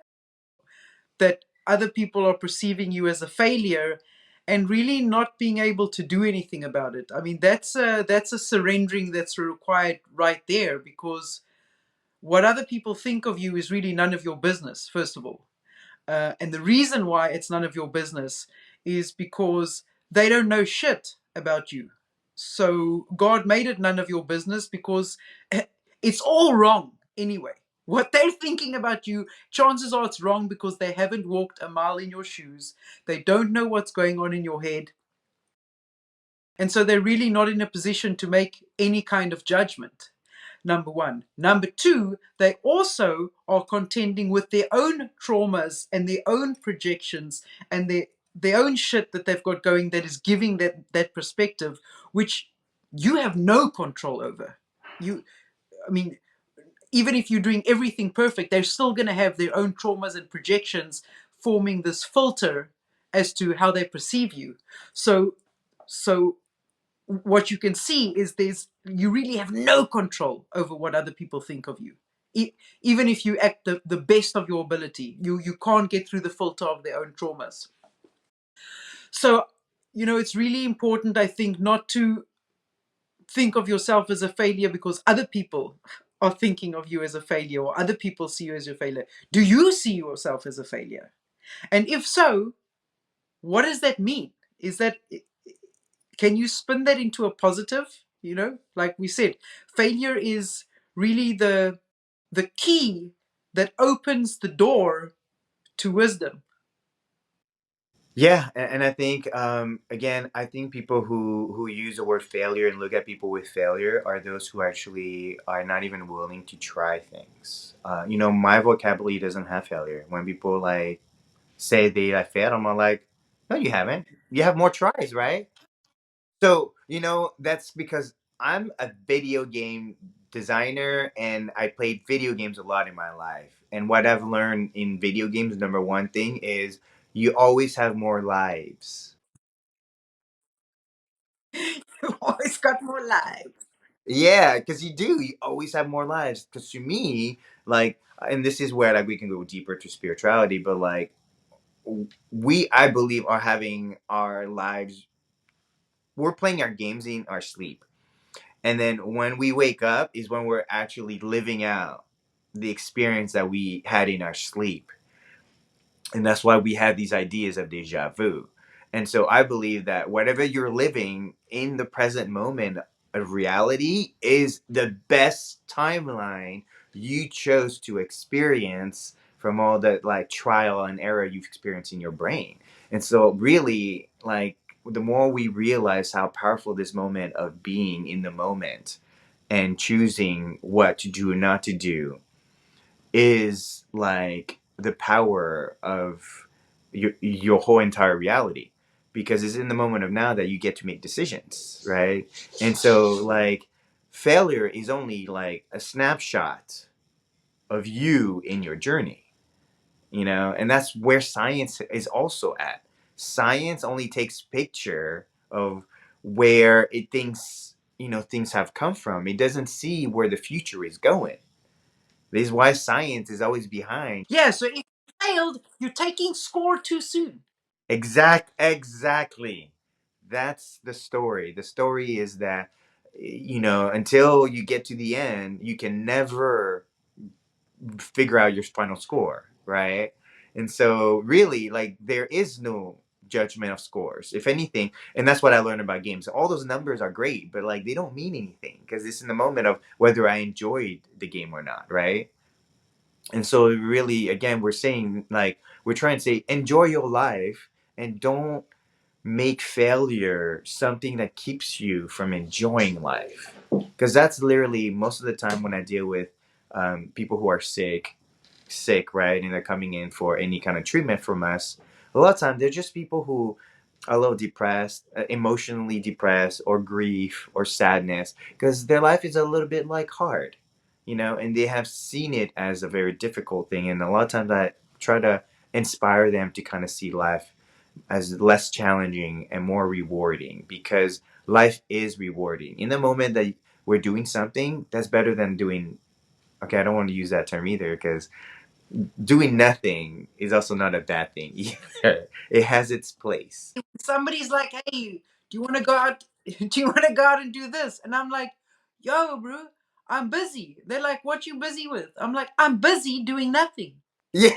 that other people are perceiving you as a failure and really not being able to do anything about it. I mean, that's a surrendering that's required right there, because what other people think of you is really none of your business, first of all. And the reason why it's none of your business is because they don't know shit about you. So God made it none of your business because it's all wrong anyway. What they're thinking about you, chances are it's wrong because they haven't walked a mile in your shoes. They don't know what's going on in your head. And so they're really not in a position to make any kind of judgment. Number one. Number two, they also are contending with their own traumas and their own projections and their own shit that they've got going that is giving that perspective, which you have no control over. I mean, even if you're doing everything perfect, they're still going to have their own traumas and projections forming this filter as to how they perceive you. So what you can see is you really have no control over what other people think of you. Even if you act the best of your ability, you can't get through the filter of their own traumas. So, it's really important, I think, not to think of yourself as a failure because other people are thinking of you as a failure, or other people see you as a failure. Do you see yourself as a failure? And if so, what does that mean? Is that Can you spin that into a positive? Like we said, failure is really the key that opens the door to wisdom. Yeah, and I think again, I think people who use the word failure and look at people with failure are those who actually are not even willing to try things. My vocabulary doesn't have failure. When people like say they like failed, I'm like, no, you haven't. You have more tries, right? So, that's because I'm a video game designer and I played video games a lot in my life. And what I've learned in video games, number one thing is you always have more lives. You always got more lives. Yeah, because you do. You always have more lives. Because to me, like, and this is where like we can go deeper to spirituality, but like we, I believe, are having our lives. We're playing our games in our sleep. And then when we wake up is when we're actually living out the experience that we had in our sleep. And that's why we have these ideas of deja vu. And so I believe that whatever you're living in the present moment of reality is the best timeline you chose to experience from all the like trial and error you've experienced in your brain. And so really like the more we realize how powerful this moment of being in the moment and choosing what to do and not to do is like the power of your whole entire reality. because it's in the moment of now that you get to make decisions, right? And so like failure is only like a snapshot of you in your journey, you know, and that's where science is also at. Science only takes picture of where it thinks, you know, things have come from. It doesn't see where the future is going. This is why science is always behind. Yeah, so if you failed, you're taking score too soon. Exactly. That's the story. The story is that, you know, until you get to the end, you can never figure out your final score, right? And so really like there is no judgment of scores. If anything, and that's what I learned about games. All those numbers are great, but like they don't mean anything because it's in the moment of whether I enjoyed the game or not, right? And so really again we're saying like we're trying to say enjoy your life and don't make failure something that keeps you from enjoying life, because that's literally most of the time when I deal with people who are sick, right, and they're coming in for any kind of treatment from us. A lot of times they're just people who are a little depressed, emotionally depressed, or grief or sadness, because their life is a little bit like hard, you know, and they have seen it as a very difficult thing. And a lot of times I try to inspire them to kind of see life as less challenging and more rewarding, because life is rewarding in the moment that we're doing something that's better than doing, okay, I don't want to use that term either, because doing nothing is also not a bad thing either. It has its place. Somebody's like, hey, do you want to go out? Do you want to go out and do this? And I'm like, yo, bro, I'm busy. They're like, what you busy with? I'm like, I'm busy doing nothing. Yeah.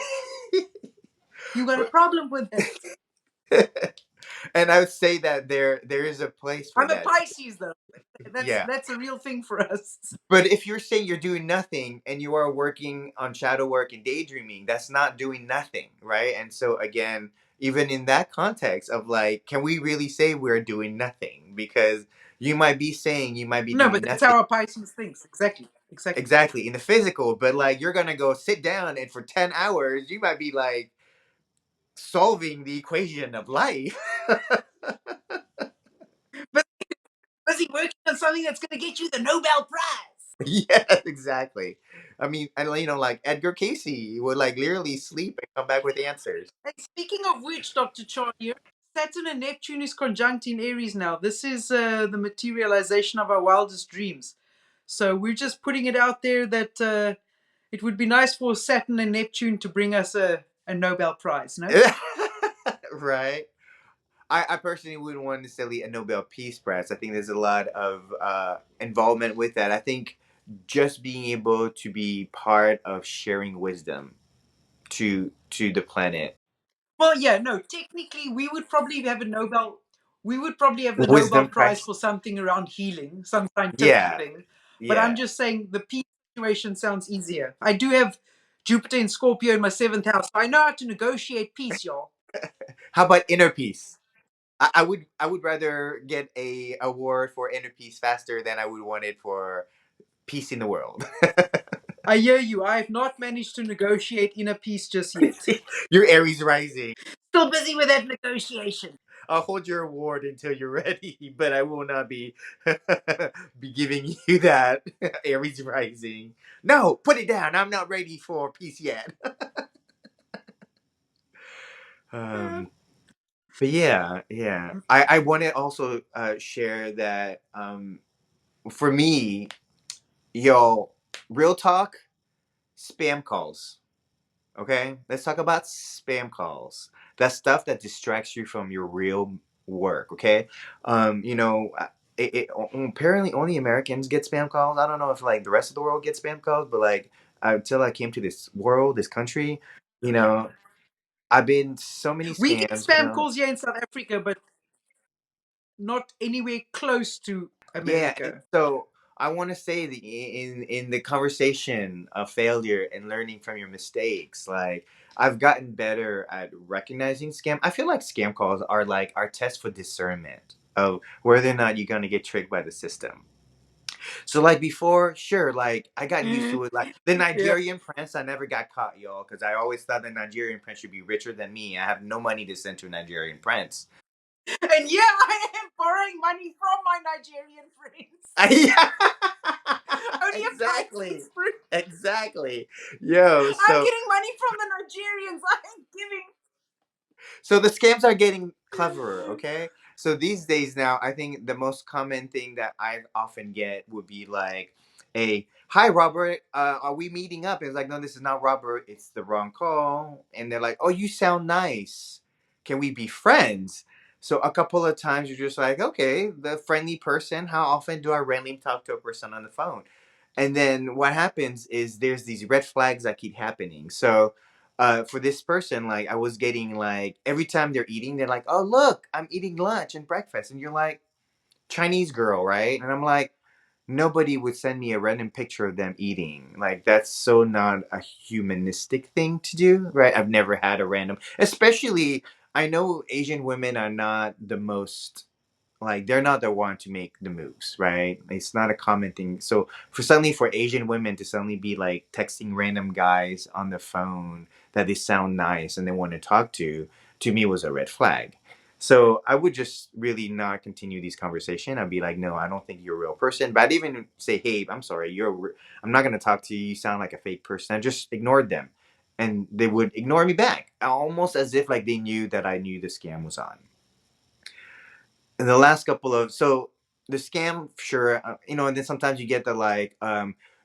You got a problem with that? And I would say that there is a place for I'm a that. Pisces though. Yeah. That's a real thing for us. But if you're saying you're doing nothing and you are working on shadow work and daydreaming, that's not doing nothing, right? And so again, even in that context of like, can we really say we're doing nothing? Because you might be saying you might be No, doing but that's nothing how a Pisces thinks. Exactly. Exactly. exactly in the physical, but like you're gonna go sit down and for 10 hours you might be like solving the equation of life. But busy working on something that's going to get you the Nobel Prize. Yes, exactly. I mean, and you know, like Edgar Casey would like literally sleep and come back with answers. Hey, speaking of which, Dr. Charlie, Saturn and Neptune is conjunct in Aries now. This is the materialization of our wildest dreams. So we're just putting it out there that it would be nice for Saturn and Neptune to bring us a Nobel Prize, no? Right. I personally wouldn't want necessarily a Nobel Peace Prize. I think there's a lot of involvement with that. I think just being able to be part of sharing wisdom to the planet. Well, yeah, no, technically we would probably have a Nobel. We would probably have the Nobel Wisdom Prize prize. for something around healing, some scientific Yeah. thing. But I'm Yeah. just saying the peace situation sounds easier. I do have Jupiter in Scorpio in my seventh house. So I know how to negotiate peace, y'all. How about inner peace? I would rather get a award for inner peace faster than I would want it for peace in the world. I hear you. I have not managed to negotiate inner peace just yet. You're Aries rising. Still busy with that negotiation. I'll hold your award until you're ready, but I will not be be giving you that Aries rising. No, put it down. I'm not ready for peace yet. um, but yeah. I want to also share that for me, yo, real talk, spam calls. Okay, let's talk about spam calls. That stuff that distracts you from your real work. Okay, you know, apparently only Americans get spam calls. I don't know if like the rest of the world gets spam calls, but like until I came to this world, this country, you know, I've been so many We get scams. You spam know, calls here in South Africa, but not anywhere close to yeah, and America. so I want to say that in the conversation of failure and learning from your mistakes, like I've gotten better at recognizing scam. I feel like scam calls are like our test for discernment of whether or not you're gonna get tricked by the system. So like before, sure, like I got used to it. Like the Yeah. Nigerian prince, I never got caught, y'all, because I always thought the Nigerian prince should be richer than me. I have no money to send to a Nigerian prince. And yeah, I am borrowing money from my Nigerian friends. Yeah. Only a Exactly. Pisces fruit. Exactly. Yo, I'm so getting money from the Nigerians. I'm giving. so the scams are getting cleverer, okay? So these days now, I think the most common thing that I often get would be like, a hi Robert, are we meeting up? And it's like, no, this is not Robert, it's the wrong call. And they're like, oh, you sound nice. Can we be friends? So a couple of times you're just like, okay, the friendly person, how often do I randomly talk to a person on the phone? And then what happens is there's these red flags that keep happening. So for this person, like I was getting like every time they're eating, they're like, "Oh look, I'm eating lunch and breakfast," and you're like, "Chinese girl, right?" And I'm like, nobody would send me a random picture of them eating. Like that's so not a humanistic thing to do, right? I've never had a random, especially I know Asian women are not the most like they're not the one to make the moves, right? It's not a common thing. So for suddenly for Asian women to suddenly be like texting random guys on the phone that they sound nice and they want to me was a red flag. So I would just really not continue these conversation. I'd be like, no, I don't think you're a real person. But I'd even say, hey, I'm sorry, I'm not gonna talk to you. You sound like a fake person. I just ignored them, and they would ignore me back, almost as if like they knew that I knew the scam was on. In the last couple of so the scam, sure, and then sometimes you get the like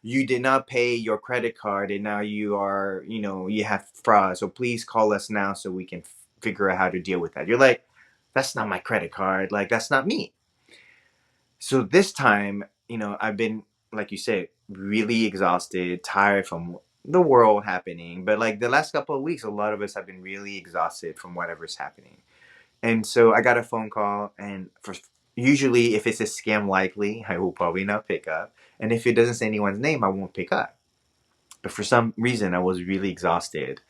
you did not pay your credit card and now you are, you have fraud, so please call us now so we can figure out how to deal with that. You're like, that's not my credit card, like that's not me. So this time, I've been, like you said, really exhausted, tired from the world happening, but like the last couple of weeks a lot of us have been really exhausted from whatever's happening. And so I got a phone call, and usually if it's a scam likely, I will probably not pick up. And if it doesn't say anyone's name, I won't pick up. But for some reason, I was really exhausted,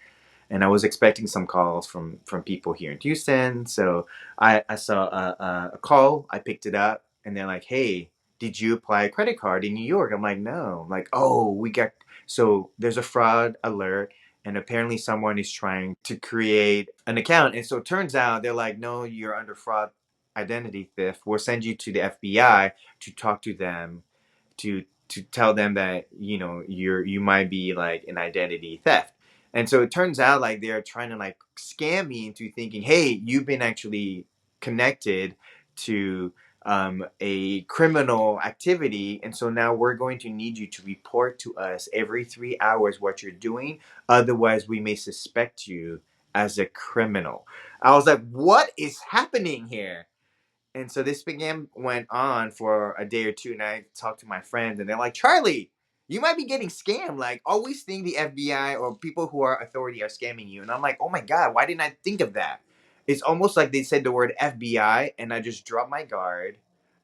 and I was expecting some calls from people here in Houston. So I saw a call, I picked it up, and they're like, "Hey, did you apply a credit card in New York?" I'm like, "No." I'm like, "Oh, we got so there's a fraud alert." And apparently, someone is trying to create an account. And so it turns out they're like, no, you're under fraud identity theft. We'll send you to the FBI to talk to them to tell them that you might be like an identity theft. And so it turns out like they're trying to like scam me into thinking, hey, you've been actually connected to a criminal activity, and so now we're going to need you to report to us every 3 hours what you're doing, otherwise we may suspect you as a criminal. I was like, what is happening here? And so this began went on for a day or two, and I talked to my friends, and they're like, Charlie, you might be getting scammed. Like, always think the FBI or people who are authority are scamming you. And I'm like, oh my God, why didn't I think of that? It's almost like they said the word FBI, and I just dropped my guard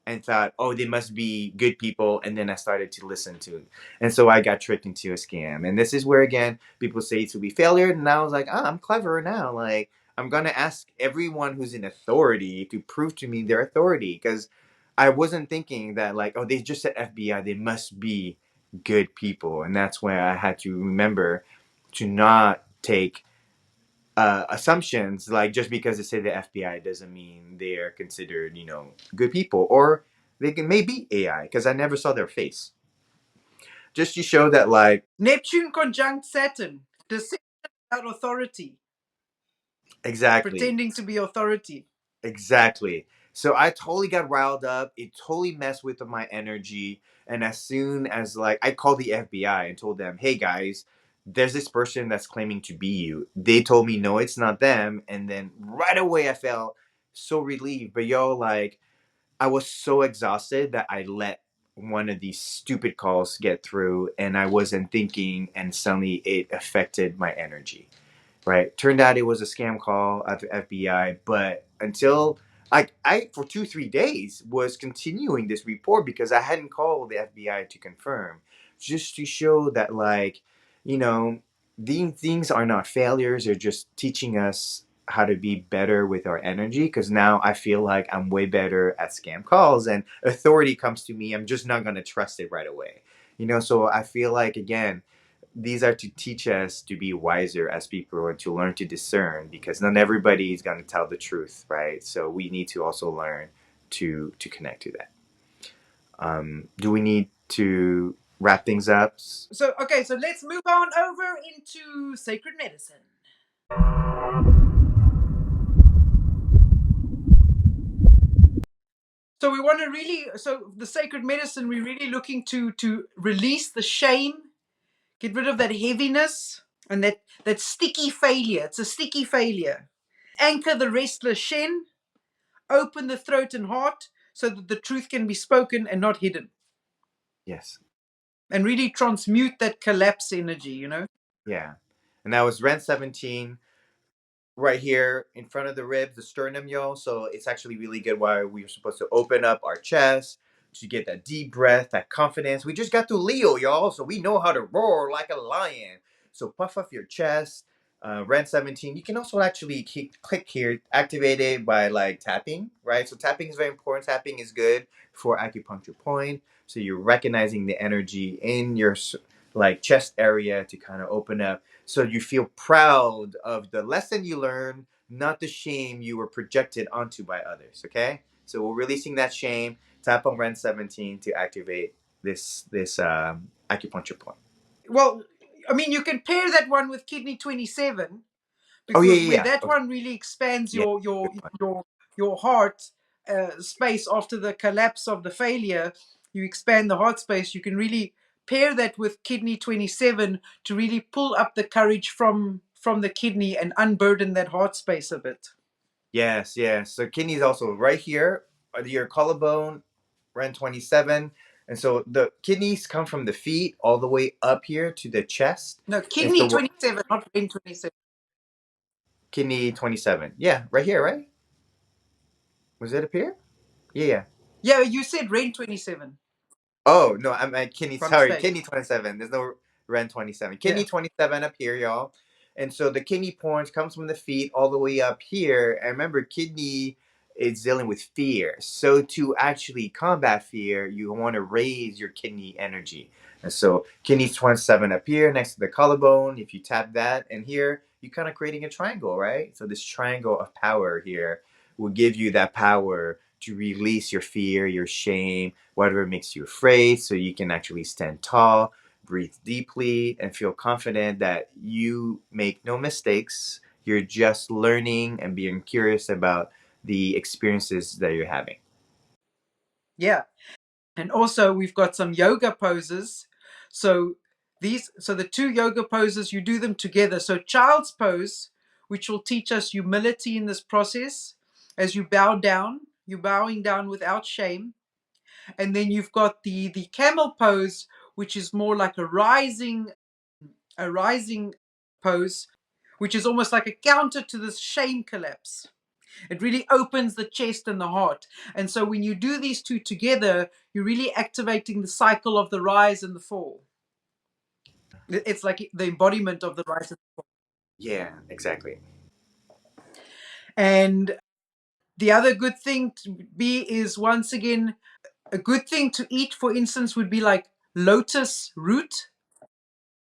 and thought, oh, they must be good people. And then I started to listen to it. And so I got tricked into a scam. And this is where, again, people say it will be failure. And I was like, I'm clever now. Like, I'm gonna ask everyone who's in authority to prove to me their authority, because I wasn't thinking that like, oh, they just said FBI, they must be good people, and that's where I had to remember to not take assumptions like just because they say the FBI doesn't mean they are considered good people, or they can maybe AI because I never saw their face. Just to show that like Neptune conjunct Saturn. Deception without authority. exactly. Pretending to be authority. Exactly. So I totally got riled up. It totally messed with my energy. And as soon as like I called the FBI and told them, "Hey guys, there's this person that's claiming to be you." They told me, "No, it's not them." And then right away I felt so relieved. But yo, like I was so exhausted that I let one of these stupid calls get through, and I wasn't thinking, and suddenly it affected my energy. Right. Turned out it was a scam call at the FBI, but until I for 2 3 days was continuing this report because I hadn't called the FBI to confirm, just to show that like, you know, these things are not failures; they're just teaching us how to be better with our energy. Because now I feel like I'm way better at scam calls, and authority comes to me, I'm just not gonna trust it right away. So I feel like again these are to teach us to be wiser as people and to learn to discern, because not everybody is going to tell the truth, right? So we need to also learn to connect to that. Do we need to wrap things up? So let's move on over into sacred medicine. So we want to really, so the sacred medicine, we're really looking to release the shame, get rid of that heaviness and that sticky failure. It's a sticky failure. Anchor the restless Shen, open the throat and heart so that the truth can be spoken and not hidden. Yes. And really transmute that collapse energy, you know? Yeah. And that was Ren 17 right here in front of the ribs, the sternum, y'all. So it's actually really good while we're supposed to open up our chest to get that deep breath, that confidence. We just got to Leo, y'all, so we know how to roar like a lion. So puff up your chest. Ren 17. You can also actually click here, activate it by like tapping, right? So tapping is very important. Tapping is good for acupuncture point. So you're recognizing the energy in your like chest area to kind of open up. So you feel proud of the lesson you learned, not the shame you were projected onto by others. Okay, so we're releasing that shame. Tap on Ren 17 to activate this acupuncture point. Well, I mean, you can pair that one with kidney 27 Oh yeah, because yeah, where yeah. that Okay. one really expands Yeah. your heart space after the collapse of the failure, you expand the heart space. You can really pair that with kidney 27 to really pull up the courage from the kidney and unburden that heart space a bit. Yes, yes. So kidney is also right here, your collarbone, Ren 27. And so the kidneys come from the feet all the way up here to the chest. No, And kidney so 27, not vein 27. kidney 27. Yeah, right here, right? Was it up here? Yeah, yeah. Yeah, you said rain 27 Oh no, I'm at kidney. from Sorry, stage. kidney 27. There's no Ren 27. Yeah. Kidney 27 up here, y'all. And so the kidney points comes from the feet all the way up here. And remember, kidney is dealing with fear. So to actually combat fear, you want to raise your kidney energy. And so kidney 27 up here next to the collarbone. If you tap that and here, you're kind of creating a triangle, right? So this triangle of power here will give you that power to release your fear, your shame, whatever makes you afraid, so you can actually stand tall, breathe deeply, and feel confident that you make no mistakes. You're just learning and being curious about the experiences that you're having. Yeah. And also we've got some yoga poses. So the two yoga poses, you do them together. So child's pose, which will teach us humility in this process. As you bow down, you're bowing down without shame. And then you've got the camel pose, which is more like a rising pose, which is almost like a counter to this shame collapse. It really opens the chest and the heart. And so when you do these two together, you're really activating the cycle of the rise and the fall. It's like the embodiment of the rise and the fall. Yeah, exactly. And the other good thing to be is, once again, a good thing to eat, for instance, would be like lotus root.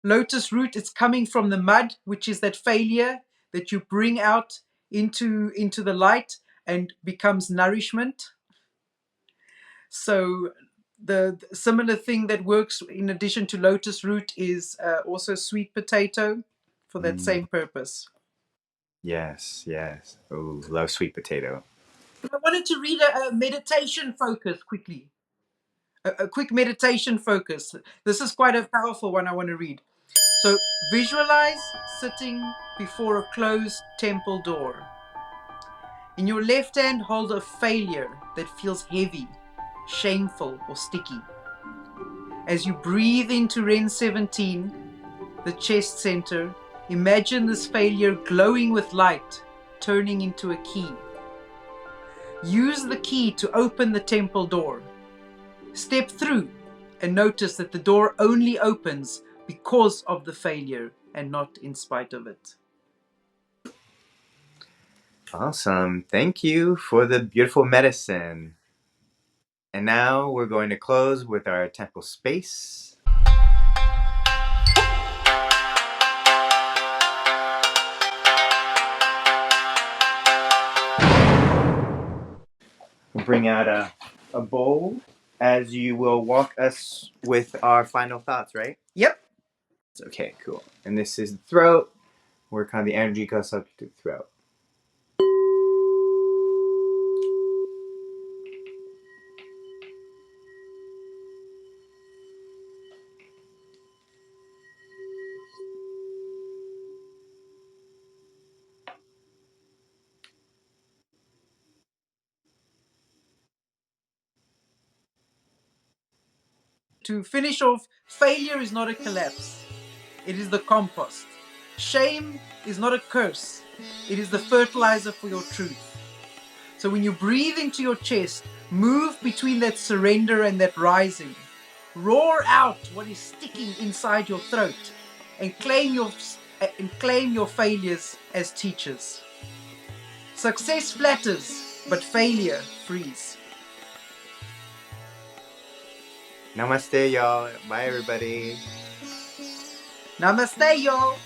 Lotus root, it's coming from the mud, which is that failure that you bring out into the light and becomes nourishment. So the similar thing that works in addition to lotus root is also sweet potato for that Mm, same purpose. yes, yes. Oh, love sweet potato. I wanted to read a meditation focus quickly. A quick meditation focus. This is quite a powerful one I want to read. So visualize sitting before a closed temple door. In your left hand, hold a failure that feels heavy, shameful, or sticky. As you breathe into Ren 17, the chest center, imagine this failure glowing with light, turning into a key. Use the key to open the temple door. Step through and notice that the door only opens because of the failure and not in spite of it. Awesome. Thank you for the beautiful medicine. And now we're going to close with our temple space. bring out a bowl as you will walk us with our final thoughts, right? Yep. Okay, cool. And this is the throat, where kind of the energy goes up to the throat. To finish off, failure is not a collapse. It is the compost. Shame is not a curse. It is the fertilizer for your truth. So when you breathe into your chest, move between that surrender and that rising. Roar out what is sticking inside your throat and claim your failures as teachers. Success flatters, but failure frees. Namaste, y'all. Bye, everybody. Namaste, y'all.